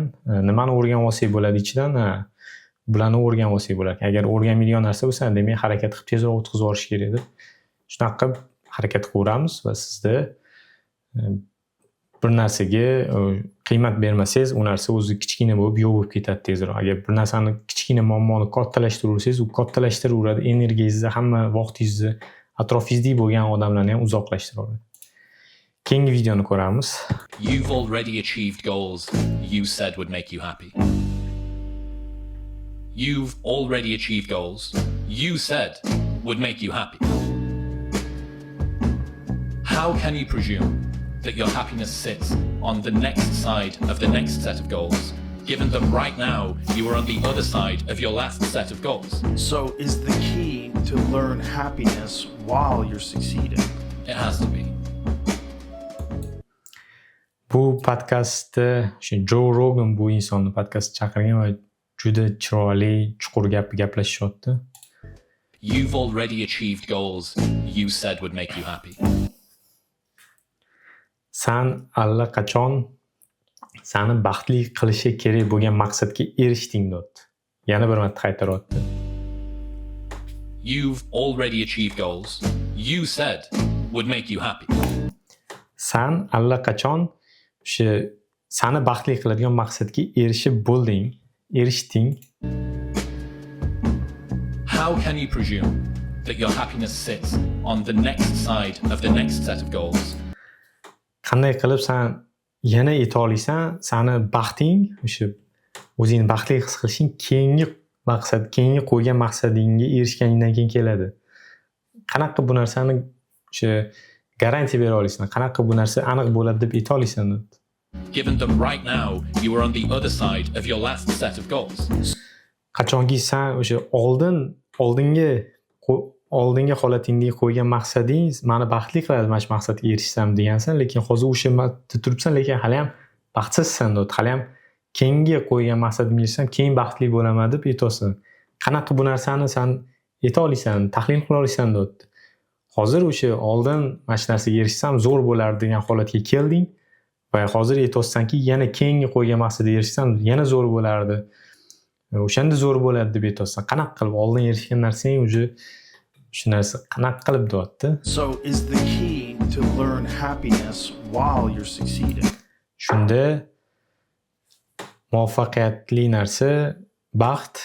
Nimani o'rganib olsak bo'ladi ichidan, bularni o'rganib olsak bo'ladi. Agar o'rganmaydigan narsa bo'lsa, demak harakat qilib tezroq o'tkazib yuborish kerak deb. Shunaqa qilib harakat qilaveramiz va sizda bir narsaga qiymat bermasangiz, u narsa o'zi kichkina bo'lib yo'q bo'lib ketadi tezroq. Agar bir narsani kichkina muammoni kattalashtirsangiz, u kattalashtiradi, energiyangizni, hamma vaqtingizni atrofingizda bo'lgan odamlarni ham uzoqlashtiradi. Keyingi videoni ko'ramiz. You've already achieved goals you said would make you happy. You've already achieved goals you said would make you happy. How can you presume that your happiness sits on the next side of the next set of goals, given that right now you are on the other side of your last set of goals? So is the key to learn happiness while you're succeeding? It has to be. Bu podkastda Joe Rogan bu insonni podkastga chaqirgan va juda chiroyli, chuqur gaplashishyapti. You've already achieved goals you said would make you happy. San allaqachon seni baxtli qilishi kerak bo'lgan maqsadga erishding deyapti. Yana bir marta qaytaryapti. You've already achieved goals you said would make you happy. San allaqachon seni baxtli qiladigan maqsadga erishding. How can you presume that your happiness sits on the next side of the next set of goals? Qanday qilib sen yana yeta olasan? Seni baxting, o'zingni baxtli his qilishing keyingi qo'ygan maqsadingga erishganingdan keyin keladi. Qanaqa bu narsani garantiya bera olasan? Qanaqa bu narsa aniq bo'ladi deb ayta olasan? Given that right now you are on the other side of your last set of goals. Qachonki sen oldingi holatingdagi qo'ygan maqsading meni baxtli qiladi, mana shu maqsadga erishsam degansan, lekin hozir o'sha yerda turibsan, lekin hali ham baxtsizsan deb, hali ham keyingi qo'ygan maqsadimga erishsam, keyin baxtli bo'laman deb aytasan. Qanaqa bu narsani sen ayta olasan, tahlil qila olasan deb. Hozir o'sha oldin mana shu narsaga erishsam zo'r bo'lardi degan holatga kelding va hozir aytayotsanki, yana keyingi qo'ygan maqsadga erishsam yana zo'r bo'lardi. O'shanda zo'r bo'ladi deb aytayotsan. Qanaqa qilib oldin erishgan narsang shu narsa qanaqa qilib deyapti? So is the key to learn happiness while you're succeeding? Shunda muvaffaqiyatli narsa, baxt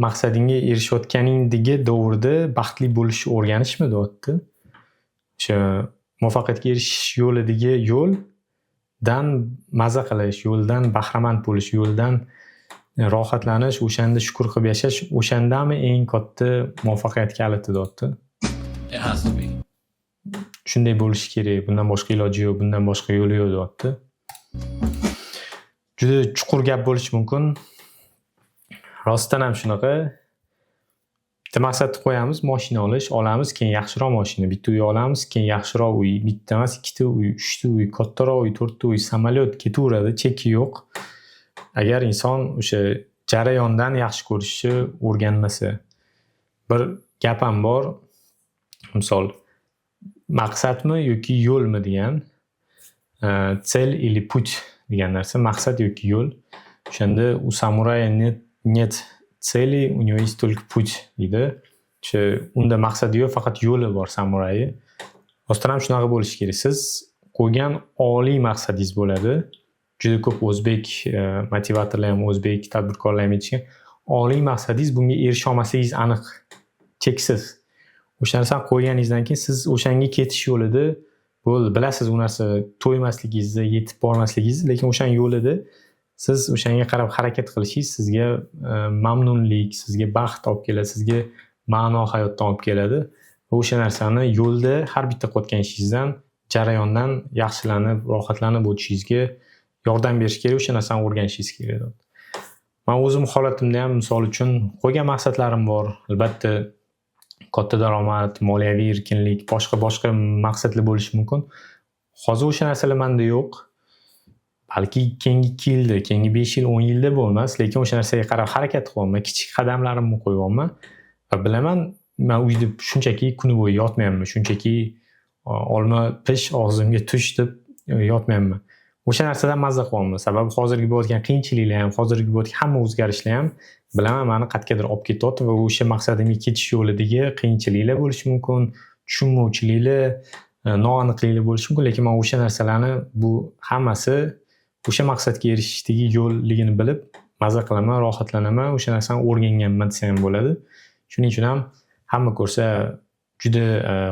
maqsadingga erishayotganingdagi davrda baxtli bo'lishni o'rganishmi deyapti. Muvaffaqiyatga erishish yo'lidagi yo'ldan maza qilish, yo'ldan bahramand bo'lish, yo'ldan rohatlanish, o'shanda shukur qilib yashash, o'shandami eng katta muvaffaqiyat kaliti deyapti. It has to be. Shunday bo'lishi kerak, bundan boshqa iloji yo'q, bundan boshqa yo'li yo'q deyapti. Juda chuqur gap bo'lishi mumkin. Rostdan ham shunaqa. Bitta maqsadni qo'yamiz, mashina olamiz, keyin yaxshiroq mashina, bitta uy olamiz, keyin yaxshiroq uy, bitta emas, ikkita uy, uchta uy, kattaroq uy, to'rtta uy, samolyot ketaveradi, cheki yo'q. Agar inson o'sha jarayondan yaxshi ko'rishni o'rganmasa. Bir gap ham bor. Misol, maqsadmi yoki yo'lmi degan. Cel или путь degan narsa, maqsad yoki yo'l. O'shanda u samuraya нет цели, у него есть только путь deydi. Unda maqsadi yo'q, faqat yo'li bor samurayi. Rostdan ham shunaqa bo'lishi kerak. Siz qo'ygan oliy maqsadingiz bo'ladi. Juda ko'p o'zbek motivatorlar ham, o'zbek tadbirkorlar ham aytishgan, oliy maqsadingiz bunga erisha olmasligingiz aniq, cheksiz. O'sha narsani qo'yganingizdan keyin siz o'shanga ketish yo'lida bo'ldi, bilasiz u narsa to'ymasligingizni, yetib bormasligingizni, lekin o'shaning yo'lida siz o'shanga qarab harakat qilishingiz sizga mamnunlik, sizga baxt olib keladi, sizga ma'no hayotdan olib keladi. Va o'sha narsani yo'lda har bitta qilayotgan ishingizdan, jarayondan yaxshilanib, rohatlanib o'tishingizga yordam berish kerak, o'sha narsani o'rganishingiz kerak. Men o'zim holatimda ham misol uchun qo'ygan maqsadlarim bor. Albatta katta daromad, moliyaviy erkinlik, boshqa maqsadlar bo'lishi mumkin. Hozir o'sha narsalar menda yo'q. Balki keyingi 2 yilda, keyingi 5 yil, 10 yilda bo'lmas, lekin o'sha narsaga qarab harakat qilyapman. Kichik qadamlarimni qo'yyapman va bilaman, men uyda shunchaki kuni bo'yi yotmayapman, shunchaki olma pish, og'zimga tush deb yotmayapman. O'sha narsadan mazza qilyapman. Sababi hozirgi bo'layotgan qiyinchiliklar ham, hozirgi bo'layotgan hamma o'zgarishlar ham bilaman meni qatqadir olib ketyapti va o'sha maqsadimga ketish yo'lidagi qiyinchiliklar bo'lishi mumkin, tushunmovchiliklar, noaniqliklar bo'lishi mumkin, lekin men o'sha narsalarni bu hammasi o'sha maqsadga erishishdagi yo'lligini bilib mazza qilaman, rohatlanaman, o'sha narsani o'rganganman desa ham bo'ladi. Shuning uchun ham hamma ko'rsa juda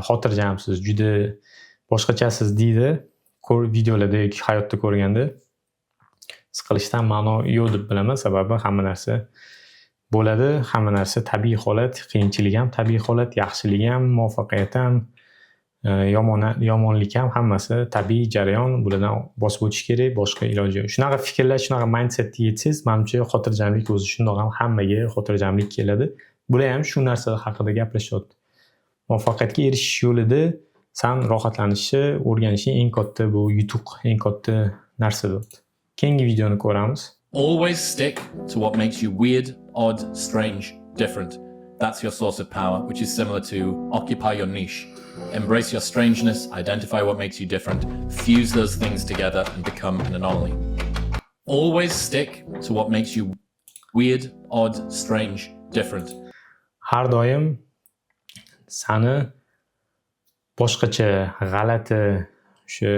xotirjamsiz, juda boshqachasiz deydi. Videolarda yoki hayotda ko'rganda siqilishdan ma'no yo'q deb bilaman, sababi hamma narsa bo'ladi, hamma narsa tabiiy holat, qiyinchilik ham tabiiy holat, yaxshilik ham, muvaffaqiyat ham, yomonlik ham hammasi tabiiy jarayon, bulardan bosib o'tish kerak, boshqa iloji yo'q. Shunaqa fikrlash, shunaqa mindsetga yetsangiz, menimcha xotirjamlik o'zi shundoq ham hammaga xotirjamlik keladi. bular ham shu narsa haqida gaplashyapti. Muvaffaqiyatga erishish yo'lida sen rohatlanishni, o'rganishing eng katta bu yutuq, eng katta narsa deyapti. Keyingi videoni ko'ramiz. Always stick to what makes you weird, odd, strange, different. That's your source of power, which is similar to occupy your niche. Embrace your strangeness, identify what makes you different, fuse those things together and become an anomaly. Always stick to what makes you weird, odd, strange, different. Har doim seni boshqacha, g'alati, o'sha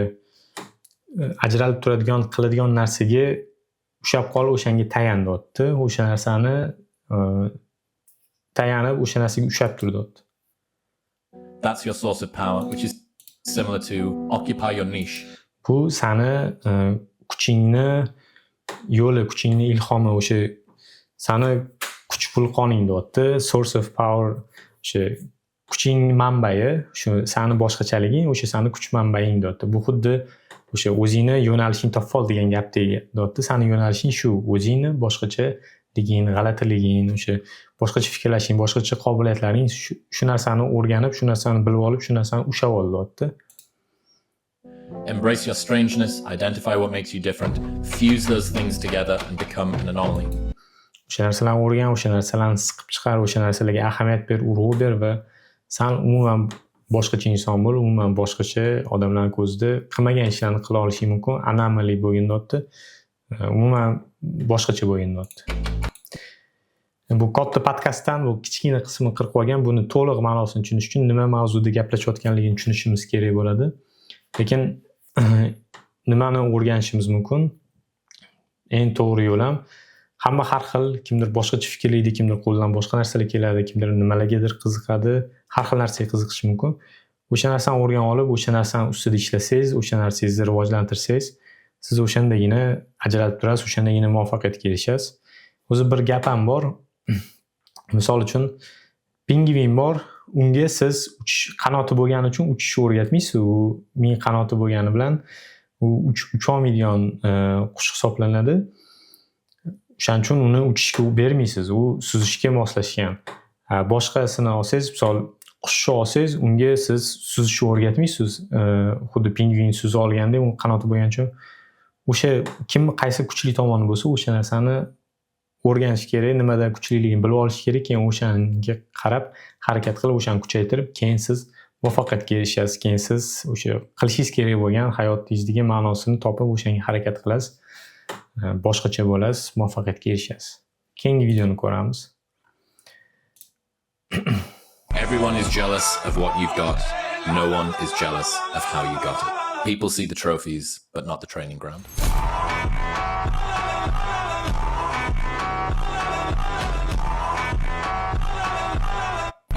ajralib turadigan, qiladigan narsaga ushlab qolib o'shanga tayan deyapti. O'sha narsani tayanib o'sha narsaga ushlab tur deyapti. That's your source of power, which is similar to occupy your niche. Bu seni kuchingni yo'li, kuchingni ilhomi, o'sha seni kuch vulqoning deyapti. Source of power, o'sha kuching manbai, shu seni boshqachaliging, o'sha seni kuch manbaing deyapti. Bu xuddi o'sha o'zingni yo'nalishing topib ol degan gapdek deyapti. Seni yo'nalishing shu, o'zingni boshqachaliging, g'alatiliging, o'sha boshqacha fikrlashing, boshqacha qobiliyatlaring, shu narsani o'rganib, shu narsani bilib olib, shu narsani ushlab ol deyapti. Embrace your strangeness, identify what makes you different, fuse those things together and become an anomaly. O'sha narsalarni o'rgan, o'sha narsalarni siqib chiqar, o'sha narsalarga ahamiyat ber, urg'u ber va sen umuman boshqacha inson bo'l, umuman boshqacha odamlar ko'zida qilmagan ishlarni qila olishing mumkin, anomaly bo'lgin deyapti. Umuman boshqacha bo'lgin deyapti. Bu katta podkastdan bu kichkina qismini qirib olgan, buni to'liq ma'nosini tushunish uchun nima mavzuda gaplashayotganligini tushunishimiz kerak bo'ladi. Lekin nimani o'rganishimiz mumkin? Eng to'g'ri yo'l ham hamma har xil, kimdir boshqacha fikrlaydi, kimdir qo'lidan boshqa narsalar keladi, kimdir nimalargadir qiziqadi, har xil narsaga qiziqishi mumkin. O'sha narsani o'rganib olib, o'sha narsani ustida ishlasangiz, o'sha narsangizni rivojlantirsangiz, siz o'shandagina ajralib turasiz, o'shandagina muvaffaqiyatga erishasiz. O'zi bir gap ham bor. Misol uchun pingvin bor, unga siz qanoti bo'lgani uchun uchishni o'rgatmaysiz. U ming qanoti bo'lgani bilan u ucha olmaydigan qush hisoblanadi. O'shaning uchun uni uchishga bermaysiz. U suzishga moslashgan. Boshqasini olsangiz, misol qushni olsangiz, unga siz suzishni o'rgatmaysiz. Xuddi pingvin suza olganda, u qanoti bo'lgancha o'sha kim qaysi kuchli tomoni bo'lsa, o'sha narsani o'rganish kerak, nimada kuchliligini bilib olish kerak, keyin o'shanga qarab harakat qilib, o'shani kuchaytirib, keyin siz muvaffaqiyatga erishasiz. Keyin siz o'sha qilishingiz kerak bo'lgan hayotingizdagi ma'nosini topib, o'shanga harakat qilasiz. Boshqacha bo'lasiz, muvaffaqiyatga erishasiz. Keyingi videoni ko'ramiz. Everyone is jealous of what you've got. No one is jealous of how you got it. People see the trophies, but not the training ground.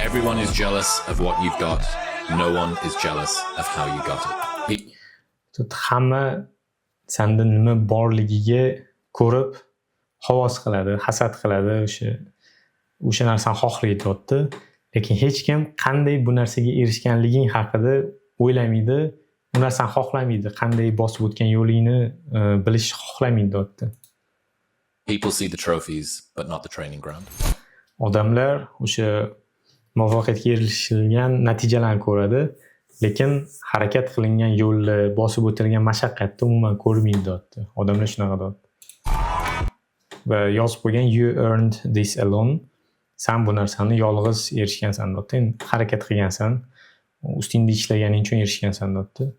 Everyone is jealous of what you've got. No one is jealous of how you got it. Hamma senda nima borligiga ko'rib havas qiladi, hasad qiladi, o'sha narsani xohlaydi deyapti. Lekin hech kim qanday bu narsaga erishganliging haqida o'ylamaydi, bu narsani xohlamaydi, qanday bosib o'tgan yo'lingni bilishni xohlamaydi deyapti. People see the trophies, but not the training ground. Odamlar o'sha muvaffaqiyatga erishilgan natijalarni ko'radi, lekin harakat qilingan yo'lni, bosib o'tilgan mashaqqatni umuman ko'rmaydi deyapti. Odamlar shunaqa deyapti. Va yozib qo'ygan you earned this alone. Sen bu narsani yolg'iz erishgansan deyapti. Harakat qilgansan, ustingda ishlaganing uchun erishgansan deyapti.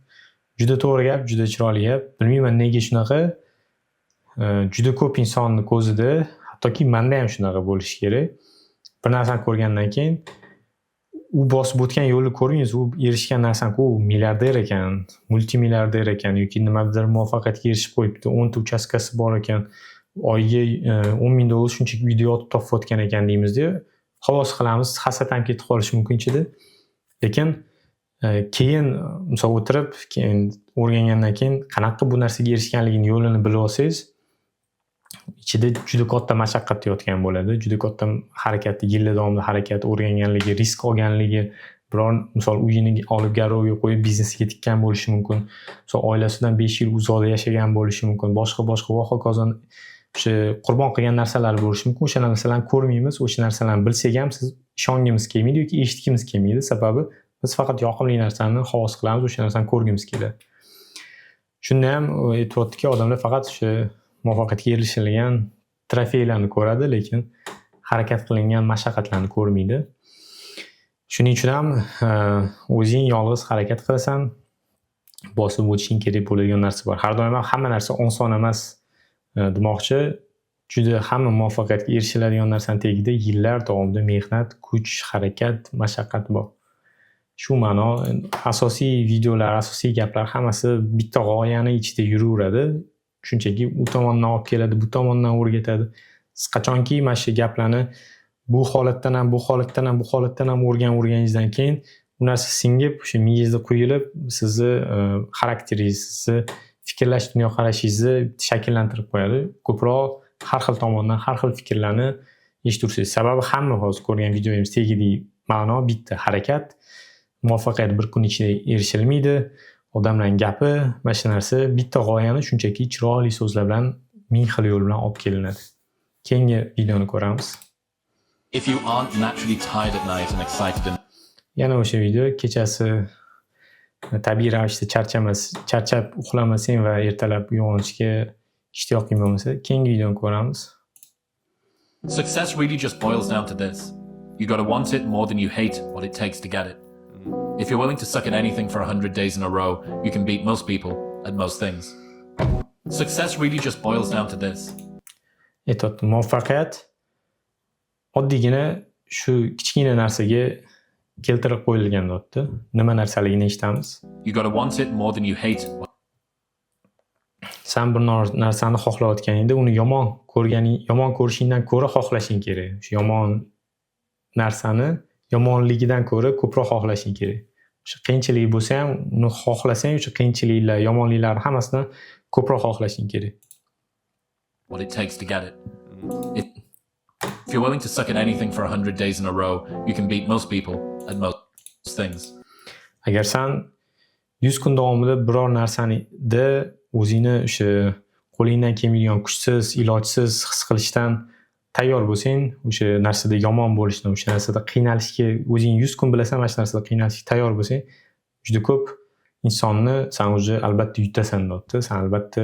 Juda to'g'ri gap, juda chiroyli gap. Bilmayman nega shunaqa. Juda ko'p insonning ko'zida, hattoki menda ham shunaqa bo'lishi kerak. Bir narsani ko'rgandan keyin u bosib o'tgan yo'lni ko'ringiz, u erishgan narsanku, u milliarder ekan, multimilliarder ekan yoki nimadir muvaffaqiyatga erishib qo'yibdi, 10 ta uchastkasi bor ekan, oyiga $10,000 shunchaki uyda yotib topib o'tgan ekan deymizda, havas qilamiz, hasad ham ketib qolishi mumkin ichida. Lekin keyin misol o'tirib, keyin o'rgangandan keyin qanaqa bu narsaga erishganligini yo'lini bilib olsangiz, ichida juda katta mashaqqat yotgan bo'ladi, juda katta harakat, yillar davomida harakat, o'rganganligi, risk olganligi, biror misol uyini olib garovga qo'yib biznesiga tikkan bo'lishi mumkin. Misol oilasidan 5 yil uzoqda yashagan bo'lishi mumkin. Boshqa va hokazo o'sha qurbon qilgan narsalar bo'lishi mumkin. O'sha narsalarni ko'rmaymiz, o'sha narsalarni bilsak ham siz ishongimiz kelmaydi yoki eshitgimiz kelmaydi. Sababi biz faqat yoqimli narsani xavos qilamiz, o'sha narsani ko'rgimiz keladi. Shunda ham aytayotdiki, odamlar faqat o'sha muvaffaqiyatga erishilgan trofeylarni ko'radi, lekin harakat qilingan mashaqqatlarni ko'rmaydi. Shuning uchun ham o'zing yolg'iz harakat qilasan, bosib o'tishing kerak bo'ladigan narsa bor. Har doim hamma narsa oson emas demoqchi. Juda hamma muvaffaqiyatga erishiladigan narsani tagida yillar davomida mehnat, kuch, harakat, mashaqqat bor. Shu ma'no asosiy videolar, asosiy gaplar hammasi bitta g'oyani ichida yuraveradi. Shunchaki u tomondan olib keladi, bu tomondan o'rgatadi. Siz qachonki mana shu gaplarni bu holatdan ham o'rganingizdan keyin bu narsa singib, o'sha miyangizda quyilib, sizni xarakteringiz, sizni fikrlash dunyoqarashingizni shakllantirib qo'yadi. Ko'proq har xil tomondan har xil fikrlarni eshitursiz. Sababi hamma hozir ko'rgan videomiz tegidek ma'no bitta: harakat. Muvaffaqiyat bir kun ichida erishilmaydi. Odamlarning gapi, mana shu narsa bitta g'oyani shunchaki chiroyli so'zlar bilan, ming xil yo'l bilan olib kelinadi. Keyingi videoni ko'ramiz. If you aren't naturally tired at night and excited and Yana o'sha video kechasi tabiiy ravishda charchab uxlamasang va ertalab uyg'onishga ishtiyoqing bo'lmasa, keyingi videoni ko'ramiz. success really just boils down to this. You gotta want it more than you hate what it takes to get it. If you're willing to suck at anything for 100 days in a row, you can beat most people at most things. Success really just boils down to this. Muvaffaqiyat oddiygina shu kichkina narsaga keltirib qo'yilgan dotda. Nima narsaligini eshitamiz. You gotta want it more than you hate. Sen bir narsani xohlayotganingda uni yomon ko'rishingdan ko'ra xohlashing kerak. Shu yomon narsani yomonligidan ko'ra ko'proq xohlashing kerak. O'sha qiyinchilik bo'lsa ham uni xohlasang, o'sha qiyinchiliklar, yomonliklar hammasini ko'proq xohlashing kerak. What it takes to get it. If you're willing to suck at anything for 100 days in a row, you can beat most people at most things. Agar sen 100 kun davomida biror narsanida o'zingni o'sha qo'lingdan kelmaydigan kuchsiz, ilojsiz his qilishdan tayyor bo'lsang, o'sha narsada yomon bo'lishdan, o'sha narsada qiynalishga o'zing 100 kun bilasan, mana shu narsada qiynalishga tayyor bo'lsang, juda ko'p insonni sen o'zi albatta yutasan dotda, sen albatta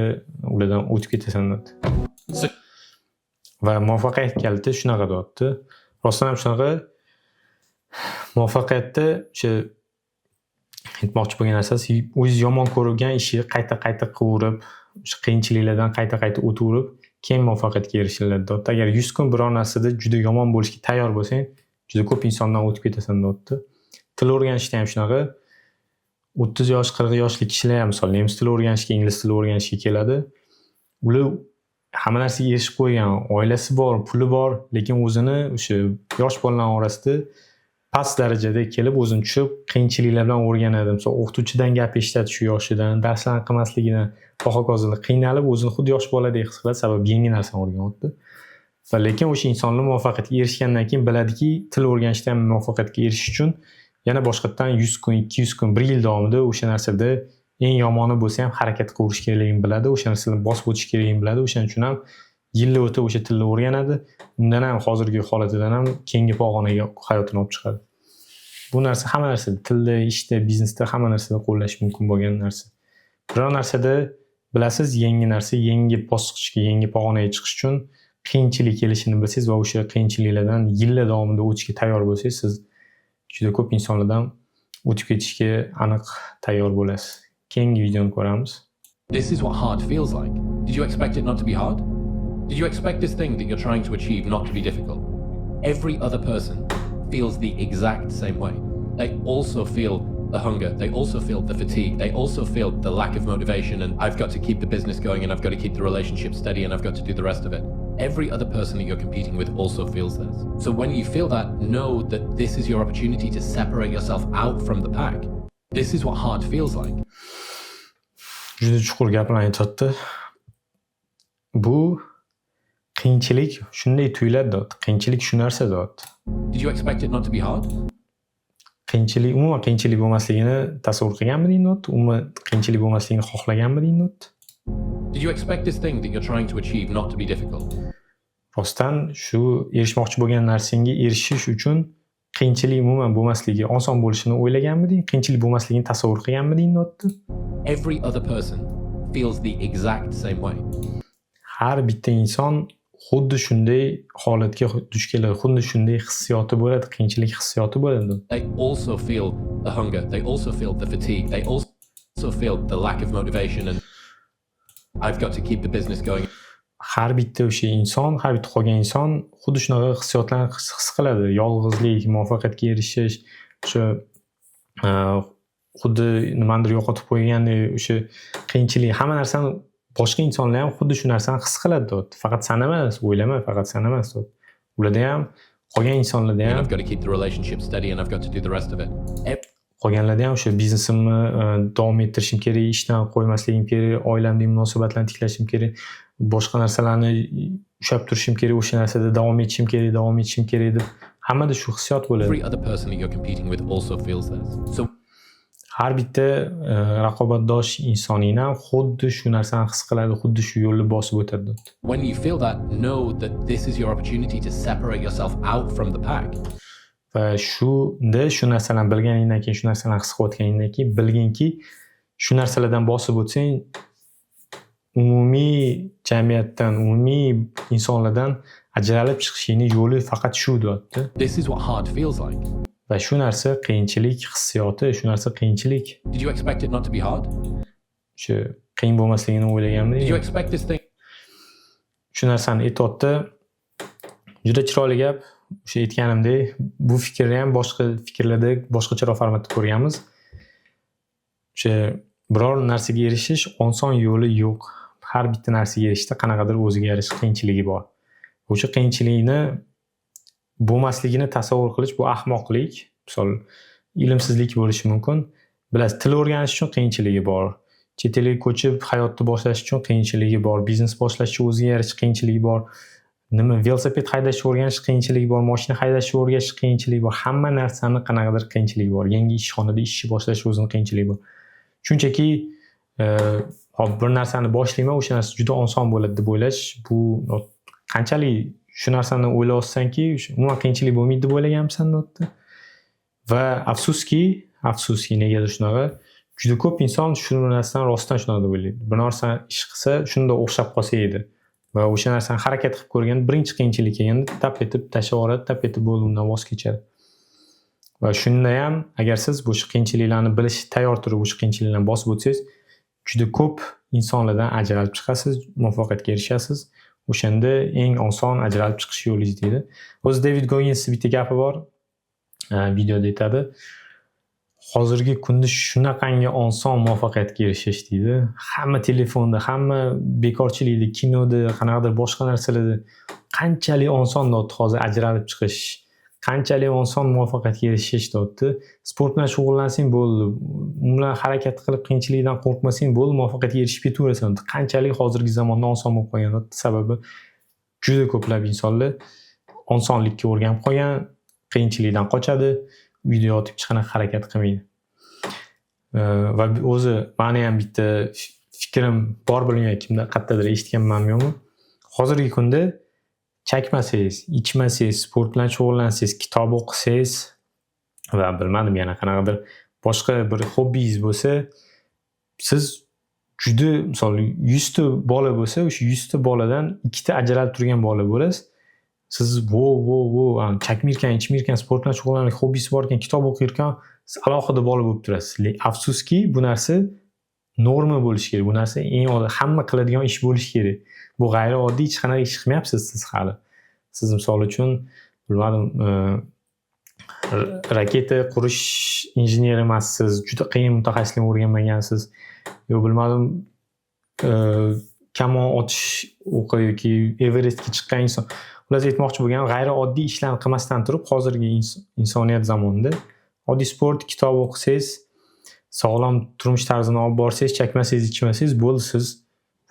ulardan o'tib ketasan dotda. Va muvaffaqiyat kaliti shunaqa dotda. Rostdan ham shunaqa. Muvaffaqiyatda o'sha aytmoqchi bo'lgan narsasi o'zingiz yomon ko'rgan ishni qayta qilaverib, o'sha qiyinchiliklardan qayta o'taverib, keyin muvaffaqiyatga erishiladi dotda. Agar 100 kun biror narsada juda yomon bo'lishga tayyor bo'lsang, juda ko'p insondan o'tib ketasan dotda. Til o'rganishda ham shunaqa. 30 yosh, 40 yoshli kishilar ham misol nemis tili o'rganishga, ingliz tili o'rganishga keladi. Ular hamma narsaga erishib qo'ygan, oilasi bor, puli bor, lekin o'zini o'sha yosh bolalar orasida past darajada kelib o'zini tushib, qiyinchiliklar bilan o'rganadi. Misol o'qituvchidan gap eshitadi shu yoshidan, darslarni qilmasligidan, hokazolar qiynalib o'zini xuddi yosh boladek his qiladi, sababi yangi narsani o'rganyapti. Va lekin o'sha insonlar muvaffaqiyatga erishgandan keyin biladiki, til o'rganishda ham muvaffaqiyatga erishish uchun yana boshqatdan 100 kun, 200 kun, 1 yil davomida o'sha narsada eng yomoni bo'lsa ham harakat qilish kerakligini biladi, o'sha narsani bosib o'tish kerakligini biladi. O'shaning uchun ham yillar o'tib o'sha tilni o'rganadi. Undan ham hozirgi holatidan ham keyingi pog'onaga hayotini olib chiqadi. Bu narsa hamma narsada, tilda, ishda, biznesda, hamma narsada qo'llash mumkin bo'lgan narsa. Biror narsada bilasiz, yangi narsa, yangi bosqichga, yangi pog'onaga chiqish uchun qiyinchilik kelishini bilsangiz va o'sha qiyinchiliklardan yillar davomida o'tishga tayyor bo'lsangiz, siz juda ko'p insonlardan o'tib ketishga aniq tayyor bo'lasiz. Keyingi videoni ko'ramiz. This is what hard feels like. Did you expect it not to be hard? Did you expect this thing that you're trying to achieve not to be difficult? Every other person feels the exact same way. They also feel the hunger, they also feel the fatigue, they also feel the lack of motivation, and I've got to keep the business going, and I've got to keep the relationship steady, and I've got to do the rest of it. Every other person that you're competing with also feels this. So when you feel that, know that this is your opportunity to separate yourself out from the pack. This is what hard feels like. Juda chuqur gaplarni aytibdi. Bu qiyinchilik shunday tuyuladi dot. Qiyinchilik shu narsa dot. Did you expect it not to be hard? Umuman qiyinchilik bo'lmasligini tasavvur qilganmiding dot? Umuman qiyinchilik bo'lmasligini xohlaganmiding dot? Did you expect this thing that you're trying to achieve not to be difficult? Rostdan shu erishmoqchi bo'lgan narsangga erishish uchun qiyinchilik umuman bo'lmasligi, oson bo'lishini o'ylaganmiding? Qiyinchilik bo'lmasligini tasavvur qilganmiding notda? Every other person feels the exact same way. Har bitta inson xuddi shunday holatga duch keladi, xuddi shunday hissiyoti bo'ladi, qiyinchilik hissiyoti bo'ladi. They also feel the hunger, they also feel the fatigue, they also feel the lack of motivation and I've got to keep the business going. Har bitta o'sha inson, har bitta qolgan inson xuddi shunaqa hissiyotlarni his qiladi. Yolg'izlik, muvaffaqiyatga erishish, o'sha xuddi nimanidir yo'qotib qo'ygandek, o'sha qiyinchilik, hamma narsani boshqa insonlar ham xuddi shu narsani his qiladi. Faqat sen emas, o'ylama, faqat sen emas. Ularda ham, qolgan insonlarda ham, I've got to keep the relationship steady and I've got to do the rest of it. qolganlarda ham o'sha biznesimni davom ettirishim kerak, ishdan qo'ymasligim kerak, oilamning munosabatlarini tiklashim kerak, boshqa narsalarni ushlab turishim kerak, o'sha narsada davom etishim kerak deb hammada shu hissiyot bo'ladi. Every other person that you're competing with also feels this. So Har bitta raqobatdosh insoningni ham xuddi shu narsani his qiladi, xuddi shu yo'lni bosib o'tadi. when you feel that, know that this is your opportunity to separate yourself out from the pack. Va shunda shu narsalarni bilganingdan keyin, shu narsalarni his qilayotganingdan keyin bilginki, shu narsalardan bosib o'tsang, umumiy jamiyatdan, umumiy insonlardan ajralib chiqishingning yo'li faqat shu deyapti. This is what hard feels like. Va shu narsa qiyinchilik hissiyoti, shu narsa qiyinchilik. Did you expect it not to be hard? Shu qiyin bo'lmasligini o'ylaganmiding? Did you expect this thing? Shu narsani aytayotdi. Juda chiroyli gap. O'sha aytganimdek, bu fikrni ham boshqa fikrlarda boshqacharoq formatda ko'rganmiz. O'sha biror narsaga erishish oson yo'li yo'q. Har bitta narsaga erishishda qanaqadir o'ziga yarasha qiyinchiligi bor. O'sha qiyinchilikni bo'lmasligini tasavvur qilish bu ahmoqlik. Misol, ilmsizlik bo'lishi mumkin. Bilasiz, til o'rganish uchun qiyinchiligi bor. Chet elga ko'chib hayotni boshlash uchun qiyinchiligi bor. Biznes boshlash uchun o'ziga yarasha qiyinchiligi bor. Velosiped haydashni o'rganish qiyinchiligi bor, mashina haydashni o'rganish qiyinchiligi bor. Hamma narsani qanaqadir qiyinchiligi bor. Yangi ishxonada ishni boshlash o'zining qiyinchiligi bor. Shunchaki hop bir narsani boshlayman, o'sha narsa juda oson bo'ladi deb o'ylash, bu qanchalik shu narsani o'ylayotsanki, umuman qiyinchilik bo'lmaydi deb o'ylaganmisan notda. Va afsuski negadir shunaqa, juda ko'p inson shu narsadan rostdan shunaqa deb o'ylaydi. Bir narsani ish qilsa, shunda o'xshab qolsa edi. Va o'sha narsani harakat qilib ko'rgan, birinchi qiyinchilik kelganda tap etib tashlab yuboradi, tap etib bo'ldi undan voz kechadi. Va shunda ham agar siz bu qiyinchiliklarni bilish, tayyor turib o'sha qiyinchiliklarni bosib o'tsangiz, juda ko'p insonlardan ajralib chiqasiz, muvaffaqiyatga erishasiz. O'shanda eng oson ajralib chiqish yo'lingiz deydi. O'zi David Goggins bitta gapi bor, videoda aytadi. Hozirgi kunda shunaqangi oson muvaffaqiyatga erishish deydi. Hamma telefonda, hamma bekorchilikda, kinoda, qanaqadir boshqa narsalarda qanchalik oson deyapti hozir ajralib chiqish, qanchalik oson muvaffaqiyatga erishish deyapti. Sport bilan shug'ullansang bo'ldi. Umuman harakat qilib qiyinchilikdan qo'rqmasang bo'ldi, muvaffaqiyatga erishib ketaverasan. Qanchalik hozirgi zamonda oson bo'lib qolgan deyapti. Sababi juda ko'plab insonlar osonlikka o'rganib qolgan, qiyinchilikdan qochadi. Uyda yotib hech qanaqa harakat qilmaydi. Va o'zi meni ham bitta fikrim bor, bilmayman kimdan qayerdadir eshitganman yo'qmi. Hozirgi kunda chakmasangiz, ichmasangiz, sport bilan shug'ullansangiz, kitob o'qisangiz va bilmadim yana qanaqadir boshqa bir hobbingiz bo'lsa, siz juda, misol 100 ta bola bo'lsa, o'sha 100 ta boladan 2 ta ajralib turgan bola bo'lasiz. Siz chakmirkan, ichmirkan, sport bilan shug'ullanib, hobbisi bor ekan, kitob o'qirkan, siz alohida bola bo'lib turasiz. Afsuski, bu narsa norma bo'lishi kerak. Bu narsa eng oddiy, hamma qiladigan ish bo'lishi kerak. Bu g'ayrioddiy hech qanaqa ish qilmayapsiz siz hali. Siz misol uchun, bilmadim, raketa qurish injeneri emassiz, juda qiyin mutaxassislik o'rganmagansiz. Yo bilmadim, kamon otish o'qi yoki Everestga chiqqan inson. Ular aytmoqchi bo'lgan g'ayrioddiy ishlarni qilmasdan turib, hozirgi insoniyat zamonida oddiy sport, kitob o'qisangiz, sog'lom turmush tarzini olib borsangiz, chakmasangiz, ichmasangiz bo'ldi, siz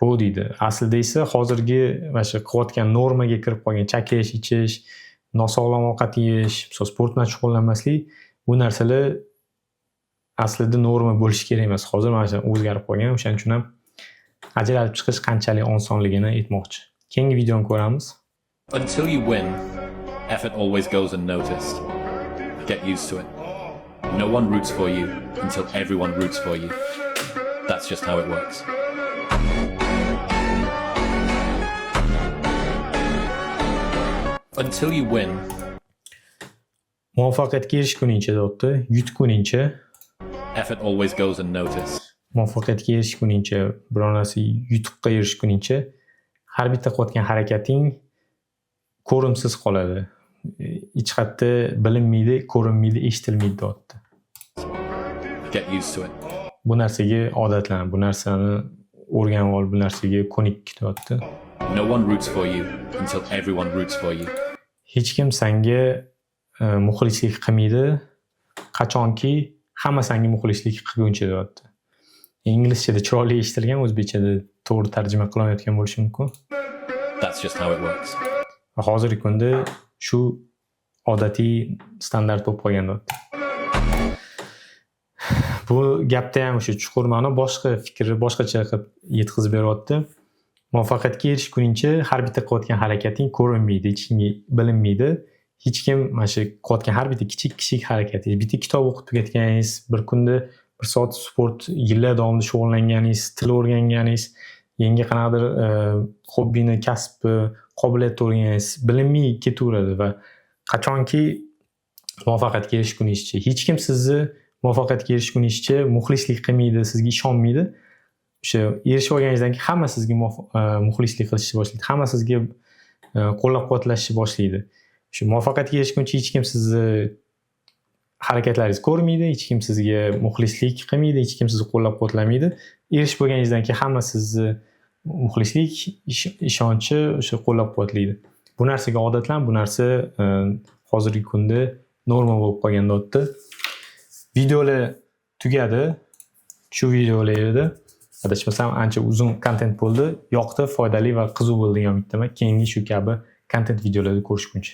bu deydi. Aslida esa hozirgi mana shu qilayotgan normaga kirib qolgan chakish, ichish, nosog'lom ovqat yeyish, sport bilan shug'ullanmaslik, bu narsalar aslida norma bo'lishi kerak emas. Hozir mana shu o'zgarib qolgan. O'shaning uchun ham ajralib chiqish qanchalik osonligini aytmoqchi. Keyingi videoni ko'ramiz. Until you win, effort always goes unnoticed. Get used to it. No one roots for you until everyone roots for you. That's just how it works. Until you win, Muvaffaqiyatga erishguningcha deyapti, yutguningcha, effort always goes unnoticed. muvaffaqiyatga erishguningcha, biror narsa yutuqqa erishguningcha, har bitta qilayotgan harakating ko'rimsiz qoladi. Hech qayerda bilinmaydi, ko'rinmaydi, eshitilmaydi deyapti. Get used to it. Bu narsaga odatlan, bu narsani o'rganib ol, bu narsaga ko'nik deyapti. No one roots for you until everyone roots for you. Hech kim senga muxlislik qilmaydi, qachonki hamma senga muxlislik qilguncha deyapti. Inglizchada chiroyli eshitilgan, o'zbekchada to'g'ri tarjima qilmayotgan bo'lishi mumkin. That's just how it works. Va hozirgi kunda shu odatiy standart bo'lib qolgan deyapti. Bu gapda ham o'sha chuqur ma'no, boshqa fikrni boshqacha qilib yetkazib beryapti. Muvaffaqiyatga erishguningcha har bitta qilayotgan harakating ko'rinmaydi, hech kimga bilinmaydi. Hech kim mana shu qilayotgan har bitta kichik harakatingiz, bitta kitob o'qib tugatganingiz, bir kunda 1 soat sport yillar davomida shug'ullanganingiz, til o'rganganingiz, yangi qanaqadir hobbini, kasbni, qobiliyatni o'rganganingiz bilinmay ketaveradi va qachonki muvaffaqiyatga erishguningizcha, hech kim sizni muvaffaqiyatga erishguningizcha muxlislik qilmaydi, sizga ishonmaydi. O'sha erishib olganingizdan keyin hamma sizga muxlislik qilishni boshlaydi, hamma sizga qo'llab-quvvatlashni boshlaydi. Shu muvaffaqiyatga erishguncha hech kim sizni harakatlaringizni ko'rmaydi, hech kim sizga muxlislik qilmaydi, hech kim sizni qo'llab-quvvatlamaydi. Erishib bo'lganingizdan keyin hamma sizni muxlislik, ishonchi o'sha qo'llab-quvvatlaydi. Bu narsaga odatlan, bu narsa hozirgi kunda norma bo'lib qolgan deyapti. Videolar tugadi. Shu videolar edi. Adashmasam ancha uzun kontent bo'ldi. Yoqdi, foydali va qiziq bo'ldi degan umiddaman. Keyingi shu kabi kontent videolarda ko'rishguncha.